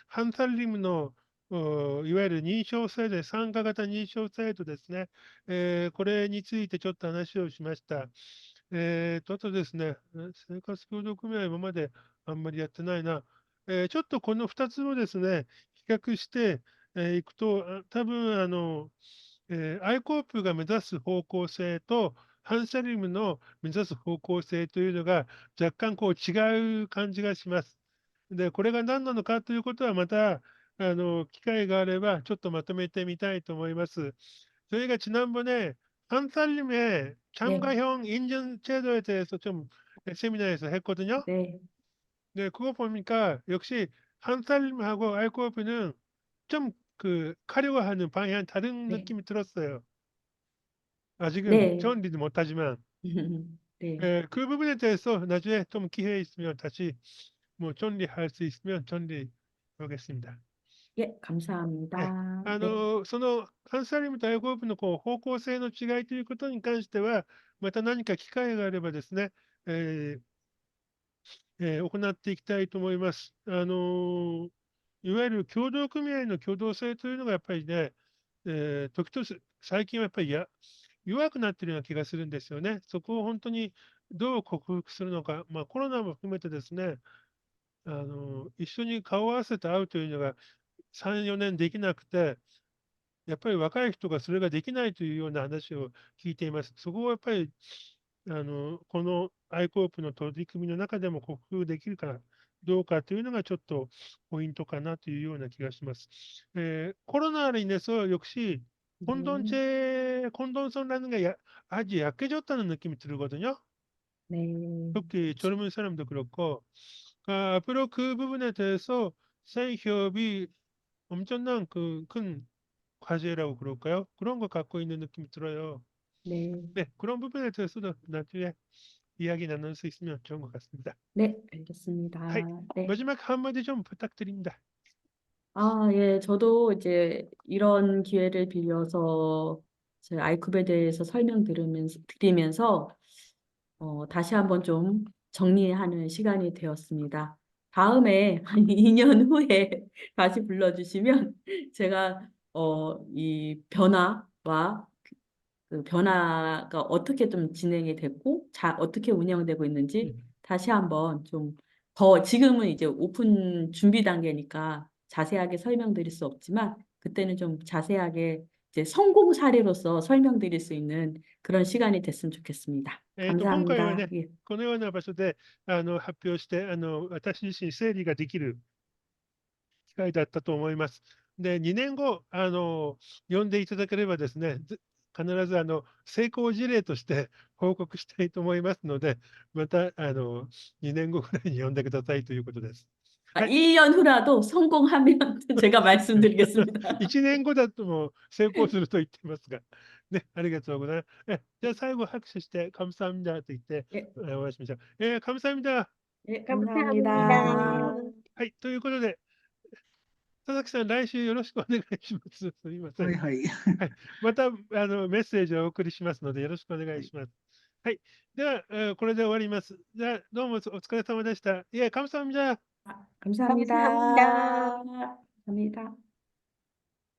ハンサリムのいわゆる認証制度、参加型認証制度ですね、これについてちょっと話をしました。あとですね、生活協同組合、今まであんまりやってないな。ちょっとこの2つをですね、比較していくと、多分アイコープが目指す方向性と、ハンサリムの目指す方向性というのが若干こう違う感じがします。で、これが何なのかということはまた、機会があればちょっとまとめてみたいと思います。저희가 지난번에 한 살림의 네, 참가형 인증 제도에 대해서 좀 세미나에서 했거든요. 네, 네, 그거 보니까 역시 한 살림하고 알코올은 좀 그 카리화하는 방향 다른 네, 느낌이 들었어요. 아직은 네, 정리도 못하지만 네. 그 부분에 대해서 나중에 좀 기회 있으면 다시 뭐 정리할 수 있으면 정리하겠습니다. 예, 네. 감사합니다. 네, その関西リムと愛好部のこう方向性の違いということに関しては、また何か機会があればですね、行っていきたいと思います。いわゆる協同組合の共同性というのがやっぱりね、時と最近はやっぱり弱くなっているような気がするんですよね。そこを本当にどう克服するのか、まあ、コロナも含めてですね、一緒に顔を合わせて会うというのが3、4年できなくて、やっぱり若い人がそれができないというような話を聞いています。そこをやっぱり、このアイコープの取り組みの中でも克服できるかどうかというのがちょっとポイントかなというような気がします. 코로나로 인해서 역시 네, 혼돈성이라는 게 아주 약해졌다는 느낌이 들거든요. 네, 특히 젊은 사람도 그렇고, 앞으로 그 부분에 대해서 사회협이 엄청난 큰 과제라고 그럴까요? 그런 거 갖고 있는 느낌이 들어요. 네, 네, 그런 부분에 대해서도 나중에 이야기 나눌 수 있으면 좋은 것 같습니다. 네, 하이, 알겠습니다. 네. 마지막 한마디 좀 부탁드립니다. 아, 예, 저도 이제 이런 기회를 빌려서 제 아이쿱에 대해서 드리면서 다시 한번 좀 정리하는 시간이 되었습니다. 다음에 한 2년 후에 다시 불러주시면 제가 이 변화와 그 변화가 어떻게 좀 진행이 됐고, 어떻게 운영되고 있는지 다시 한번 좀 지금은 이제 오픈 준비 단계니까 자세하게 설명드릴 수 없지만, 그때는 좀 자세하게 이제 성공 사례로서 설명드릴 수 있는 그런 시간이 됐으면 좋겠습니다. 今回は 감사합니다. ね、 예. このような場所で発表して、私自身整理ができる機会だったと思います。で、2年後、呼んでいただければですね、必ず成功事例として報告したいと思いますので、また2年後ぐらいに呼んでくださいということです。 아, 1년 후라도 성공하면 제가 말씀드리겠습니다. 1年後だともう成功すると言っていますが、ね、ありがとうございます。じゃあ最後拍手して、カムサハミダと言って、예, お会いしましょう。カムサハミダ。 예, 감사합니다. 감사합니다. はい、ということで、田崎さん、来週よろしくお願いします。すみません。はいはい。はい、またメッセージをお送りしますので、よろしくお願いします。はい、では、これで終わります。じゃあ、どうもお疲れ様でした。カムサハミダ。 감사합니다. 감사합니다. 감사합니다.